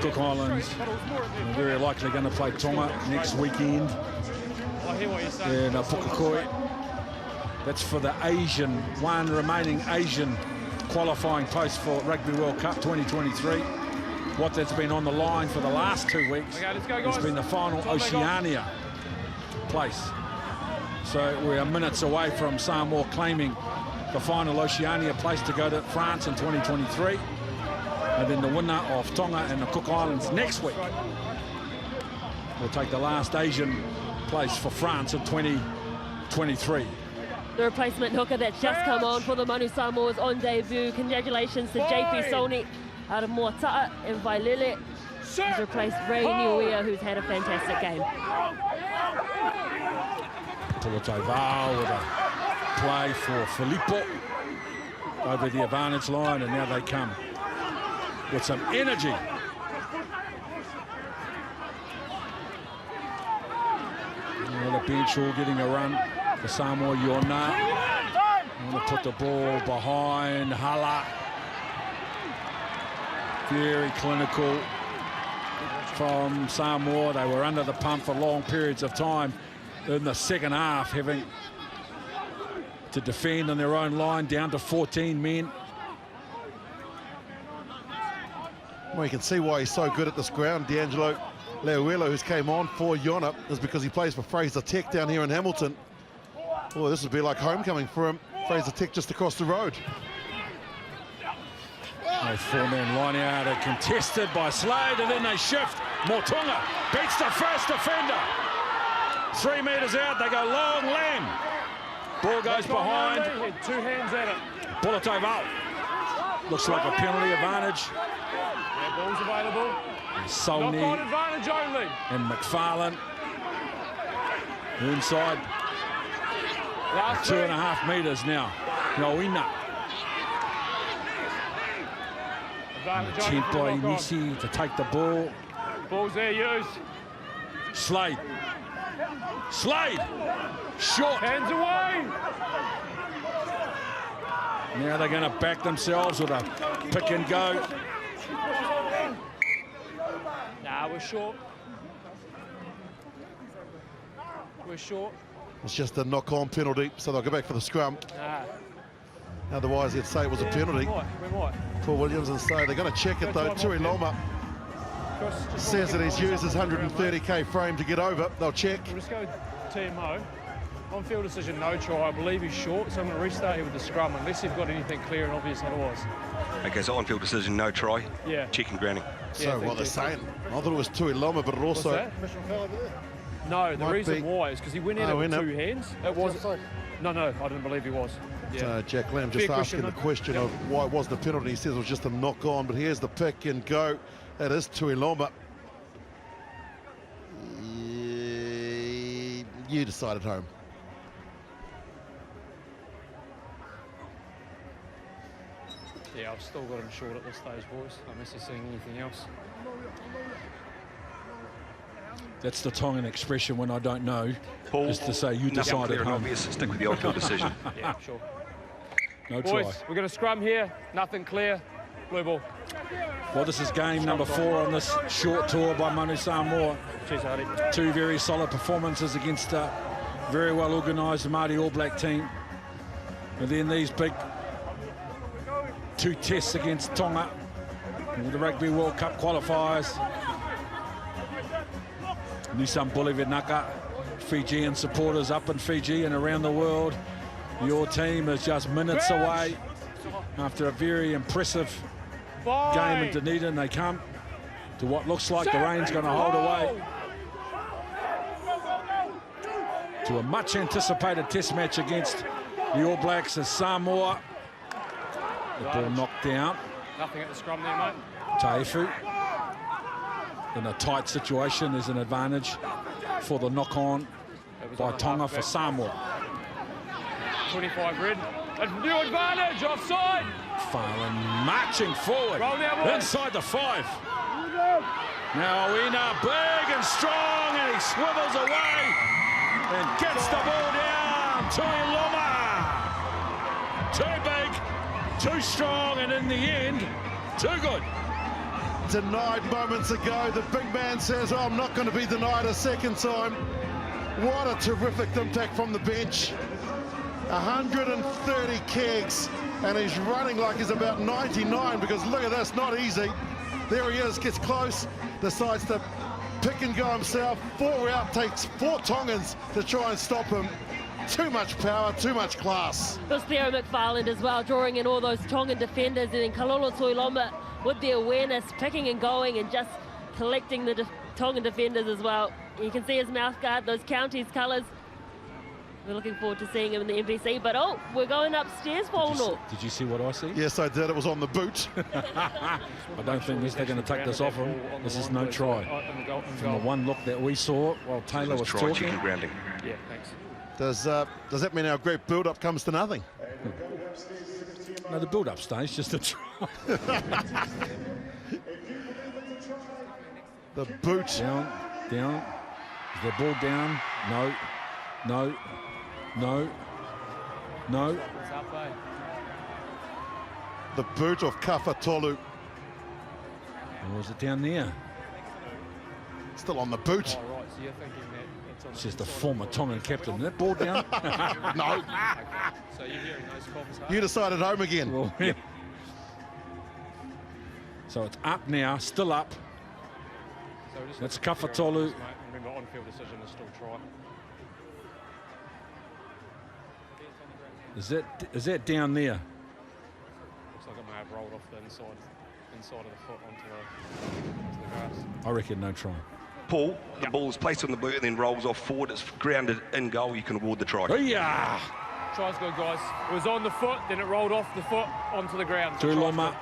Cook Islands are very likely going to play Tonga next weekend. I hear what you're saying. In Pukakoi. That's for the one remaining Asian qualifying post for Rugby World Cup 2023. What that's been on the line for the last 2 weeks has been the final Oceania place. So we're minutes away from Samoa claiming the final Oceania place to go to France in 2023. And then the winner of Tonga and the Cook Islands next week will take the last Asian place for France in 2023. The replacement hooker that's just come on for the Manu Samoas on debut. Congratulations to JP Soni out of Moata'a, and Vailele has replaced Ray Niuia, who's had a fantastic game. Pulatai Vau with a play for Filippo over the advantage line, and now they come with some energy. The bench all getting a run for Samoa. Yona want to put the ball behind Hala. Very clinical from Samoa. They were under the pump for long periods of time in the second half, having to defend on their own line, down to 14 men. Well, you can see why he's so good at this ground. D'Angelo Leuelo, who's came on for Yona, is because he plays for Fraser Tech down here in Hamilton. Oh, this would be like homecoming for him. Fraser Tech just across the road. A four-man line out, contested by Slade, and then they shift. Motunga beats the first defender. 3 metres out, they go long, Lamb. Ball goes behind. Two hands at it. Pulatai Vau. Looks like a penalty advantage. Yeah, ball's available. Sony Knock-on advantage only. and McFarlane. Inside. Last 2.5 metres now. Noina. Attempt by Nisi to take the ball. Ball's there, used. Slade. Slade. Short. Hands away. Now they're going to back themselves with a pick and go. Nah, we're short. We're short. It's just a knock-on penalty, so they'll go back for the scrum. Nah. Otherwise, he'd say it was a penalty We might. for Williams, and so they're going to check it though. Tui Loma says that he's used his 130k frame to get over. They'll check. We'll just go TMO. On field decision, no try. I believe he's short, so I'm going to restart here with the scrum unless you've got anything clear and obvious otherwise. Okay, so on-field decision, no try. Yeah. Checking grounding. So what they're saying, I thought it was Tui Loma, but it also... No, the Might reason be. why is because he went in it with 2 hands. It was. No, I didn't believe he was. Yeah. Jack Lamb just Fair asking the question of why it wasn't a penalty. He says it was just a knock-on, but here's the pick and go. That is Tui Loma. You decide at home. Yeah, I've still got him short at this stage, boys, unless you're seeing anything else. That's the Tongan expression when I don't know, Paul, is to say you nothing decide clear at and home. obvious. Stick with the on-field decision. Yeah, sure. No Boys, try. we're going to scrum here. Nothing clear. Blue ball. Well, this is game number 4 on this short tour by Manu Samoa. Cheers, Hardy. 2 very solid performances against a very well organised Māori All Black team. And then these big 2 tests against Tonga in the Rugby World Cup qualifiers. Nissan Bulevinaka, Fijian supporters up in Fiji and around the world. Your team is just minutes away after a very impressive game in Dunedin. They come to what looks like the rain's going to hold away to a much anticipated test match against the All Blacks as Samoa The ball knocked down. Nothing at the scrum there, mate. Taifu. In a tight situation, there's an advantage for the knock-on by Tonga for Samoa. 25 red. That's new advantage, offside. Farland marching forward, Roll now, boys. inside the 5. Now Awina, big and strong, and he swivels away and gets the ball down to Iloma. Too big, too strong, and in the end, too good. Denied moments ago. The big man says, oh, I'm not going to be denied a second time. What a terrific impact from the bench. 130 kegs, and he's running like he's about 99, because look at this, not easy. There he is, gets close, decides to pick and go himself. 4 out, takes 4 Tongans to try and stop him. Too much power, too much class. It was Theo McFarland as well, drawing in all those Tongan defenders, and then Kalolo Tuiloma with the awareness, picking and going and just collecting the Tongan defenders as well. You can see his mouth guard, those counties colours. We're looking forward to seeing him in the NPC, but oh, we're going upstairs, Paul. Did you see what I see? Yes, I did. It was on the boot. I don't think they're going to take this off him. This is no try. From the one look that we saw while Taylor was talking. Grounding. Yeah, thanks. Does that mean our great build-up comes to nothing? No, the build-up stage, just a try. The boot. Down. Is the ball down? No. It's up, eh? The boot of Kafatolu. Or was it down there? Still on the boot. Oh, right, so you're thinking that it's on Says the former Tongan captain. That ball down? No. Okay. So you're hearing those comments, huh? You decided home again. Well, yeah. So it's up now, still up. So just That's look at the Kafatolu. clearance, mate. Remember, on-field decision is still try. Is that down there? Looks like it may have rolled off the inside of the foot onto the grass. I reckon no try. Paul, the ball is placed on the boot and then rolls off forward. It's grounded in goal. You can award the try. Yeah. Try's good, guys. It was on the foot, then it rolled off the foot onto the ground. So Tuiloma,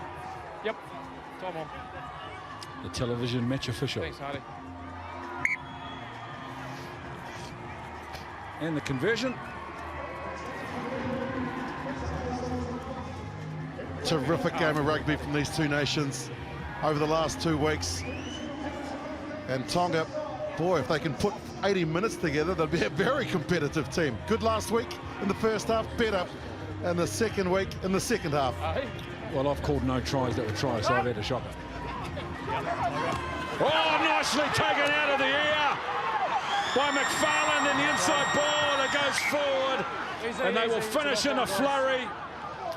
yep. Time on. the television match official. Thanks, Hardy. And the conversion. Terrific game of rugby from these two nations over the last 2 weeks. And Tonga, boy, if they can put 80 minutes together, they'll be a very competitive team. Good last week in the first half, better in the second week in the second half. Well, I've called no tries that were tries, so I've had a shocker. Oh, nicely taken out of the air by McFarland, and the inside ball that goes forward, and they will finish in a flurry.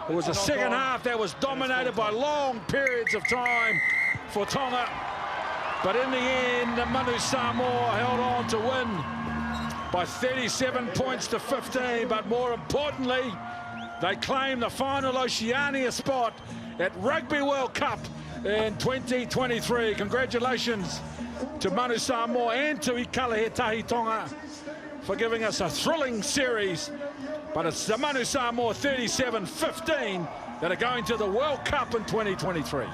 It was a second half that was dominated by long periods of time for Tonga, but in the end, Manu Samoa held on to win by 37 points to 15, but more importantly, they claim the final Oceania spot at Rugby World Cup in 2023. Congratulations to Manu Samoa and to Ikalahetahi Tonga for giving us a thrilling series. But it's the Manu Samoa 37-15 that are going to the World Cup in 2023.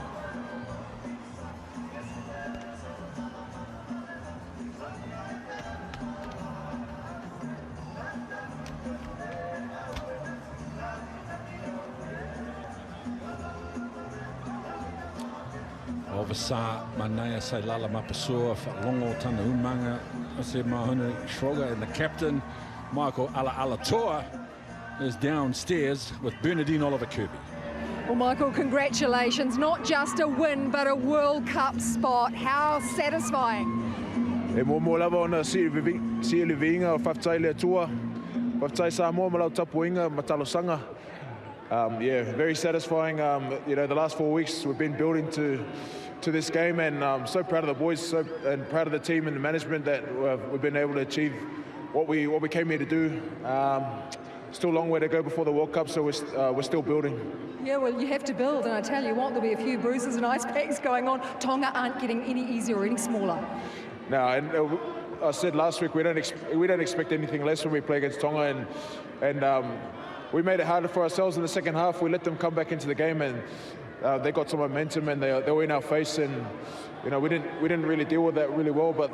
Ovasa Manea se lala mapasua longo tana umanga se mahuna Schroger, and the captain Michael Alatoa is downstairs with Bernardine Oliver Kirby. Well, Michael, congratulations. Not just a win, but a World Cup spot. How satisfying. E mo lava ona si livinga o whaftai le atua. Whaftai Samoa malau tapuinga matalosanga. Yeah, very satisfying. You know, the last 4 weeks we've been building to this game, and I'm so proud of the boys, and proud of the team and the management that we've been able to achieve what we came here to do. Still a long way to go before the World Cup, so we're still building. Yeah, well, you have to build, and I tell you what, there'll be a few bruises and ice packs going on. Tonga aren't getting any easier or any smaller. No, and I said last week we don't expect anything less when we play against Tonga, and we made it harder for ourselves in the second half. We let them come back into the game, and they got some momentum, and they were in our face, and we didn't really deal with that really well. But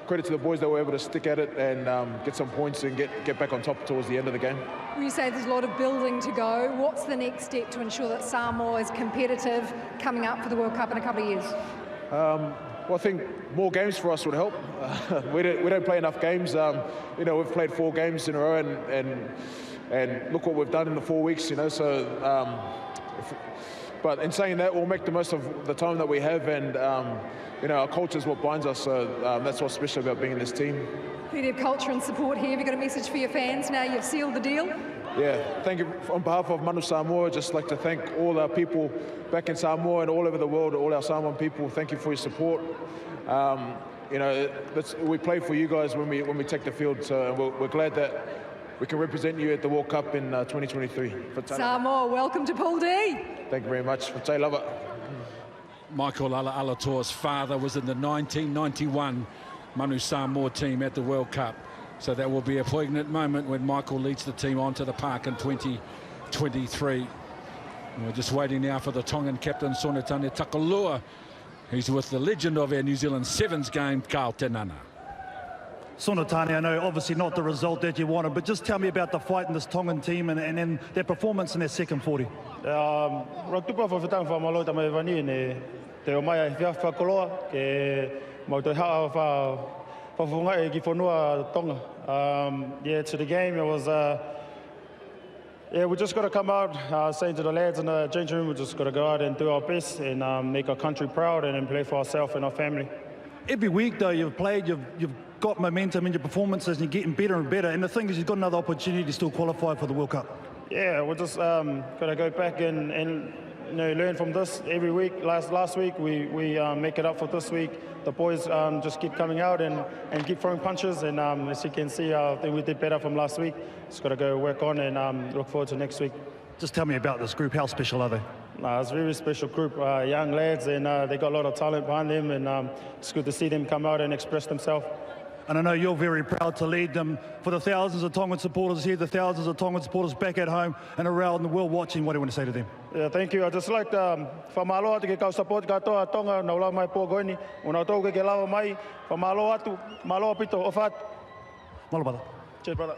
credit to the boys that were able to stick at it and get some points and get back on top towards the end of the game. When you say there's a lot of building to go, what's the next step to ensure that Samoa is competitive coming up for the World Cup in a couple of years? Well, I think more games for us would help. We don't play enough games. We've played 4 games in a row, and look what we've done in the 4 weeks. But in saying that, we'll make the most of the time that we have, and our culture is what binds us. So that's what's special about being in this team. Plenty of culture and support here. Have you got a message for your fans now you've sealed the deal? Yeah, thank you. On behalf of Manu Samoa, just like to thank all our people back in Samoa and all over the world, all our Samoan people. Thank you for your support. We play for you guys when we take the field, so we're glad that we can represent you at the World Cup in 2023. Samoa, welcome to Pool D. Thank you very much. Love it. Michael Alatoa's father was in the 1991 Manu Samoa team at the World Cup. So that will be a poignant moment when Michael leads the team onto the park in 2023. And we're just waiting now for the Tongan captain, Sonatane Takalua. He's with the legend of our New Zealand Sevens game, Carl Tenana. Sonatane, I know obviously not the result that you wanted, but just tell me about the fight in this Tongan team and then their performance in their second 40. Rugby World Cup whetang fa malo tama vani ne te o mai fia fa koloa ke mo te ha fa funga e ki fonua Tonga. To the game, it was we just got to come out saying to the lads in the changing room, we just got to go out and do our best and make our country proud and then play for ourselves and our family. Every week though you've played, you've got momentum in your performances and you're getting better and better, and the thing is you've got another opportunity to still qualify for the World Cup. Yeah, we're just got to go back and learn from this every week. Last week we make it up for this week. The boys just keep coming out and keep throwing punches, and as you can see, I think we did better from last week. Just got to go work on and look forward to next week. Just tell me about this group. How special are they? It's a very special group, young lads, and they got a lot of talent behind them, and it's good to see them come out and express themselves. And I know you're very proud to lead them. For the thousands of Tongan supporters here, the thousands of Tongan supporters back at home and around the world watching, what do you want to say to them? Yeah, thank you. I just like whamaloa te ke kau support katoa Tonga na ula mai po goini. Una tau ke lawa mai, whamaloa atu, maloa pito, ofat. Malo brother. Cheers, brother.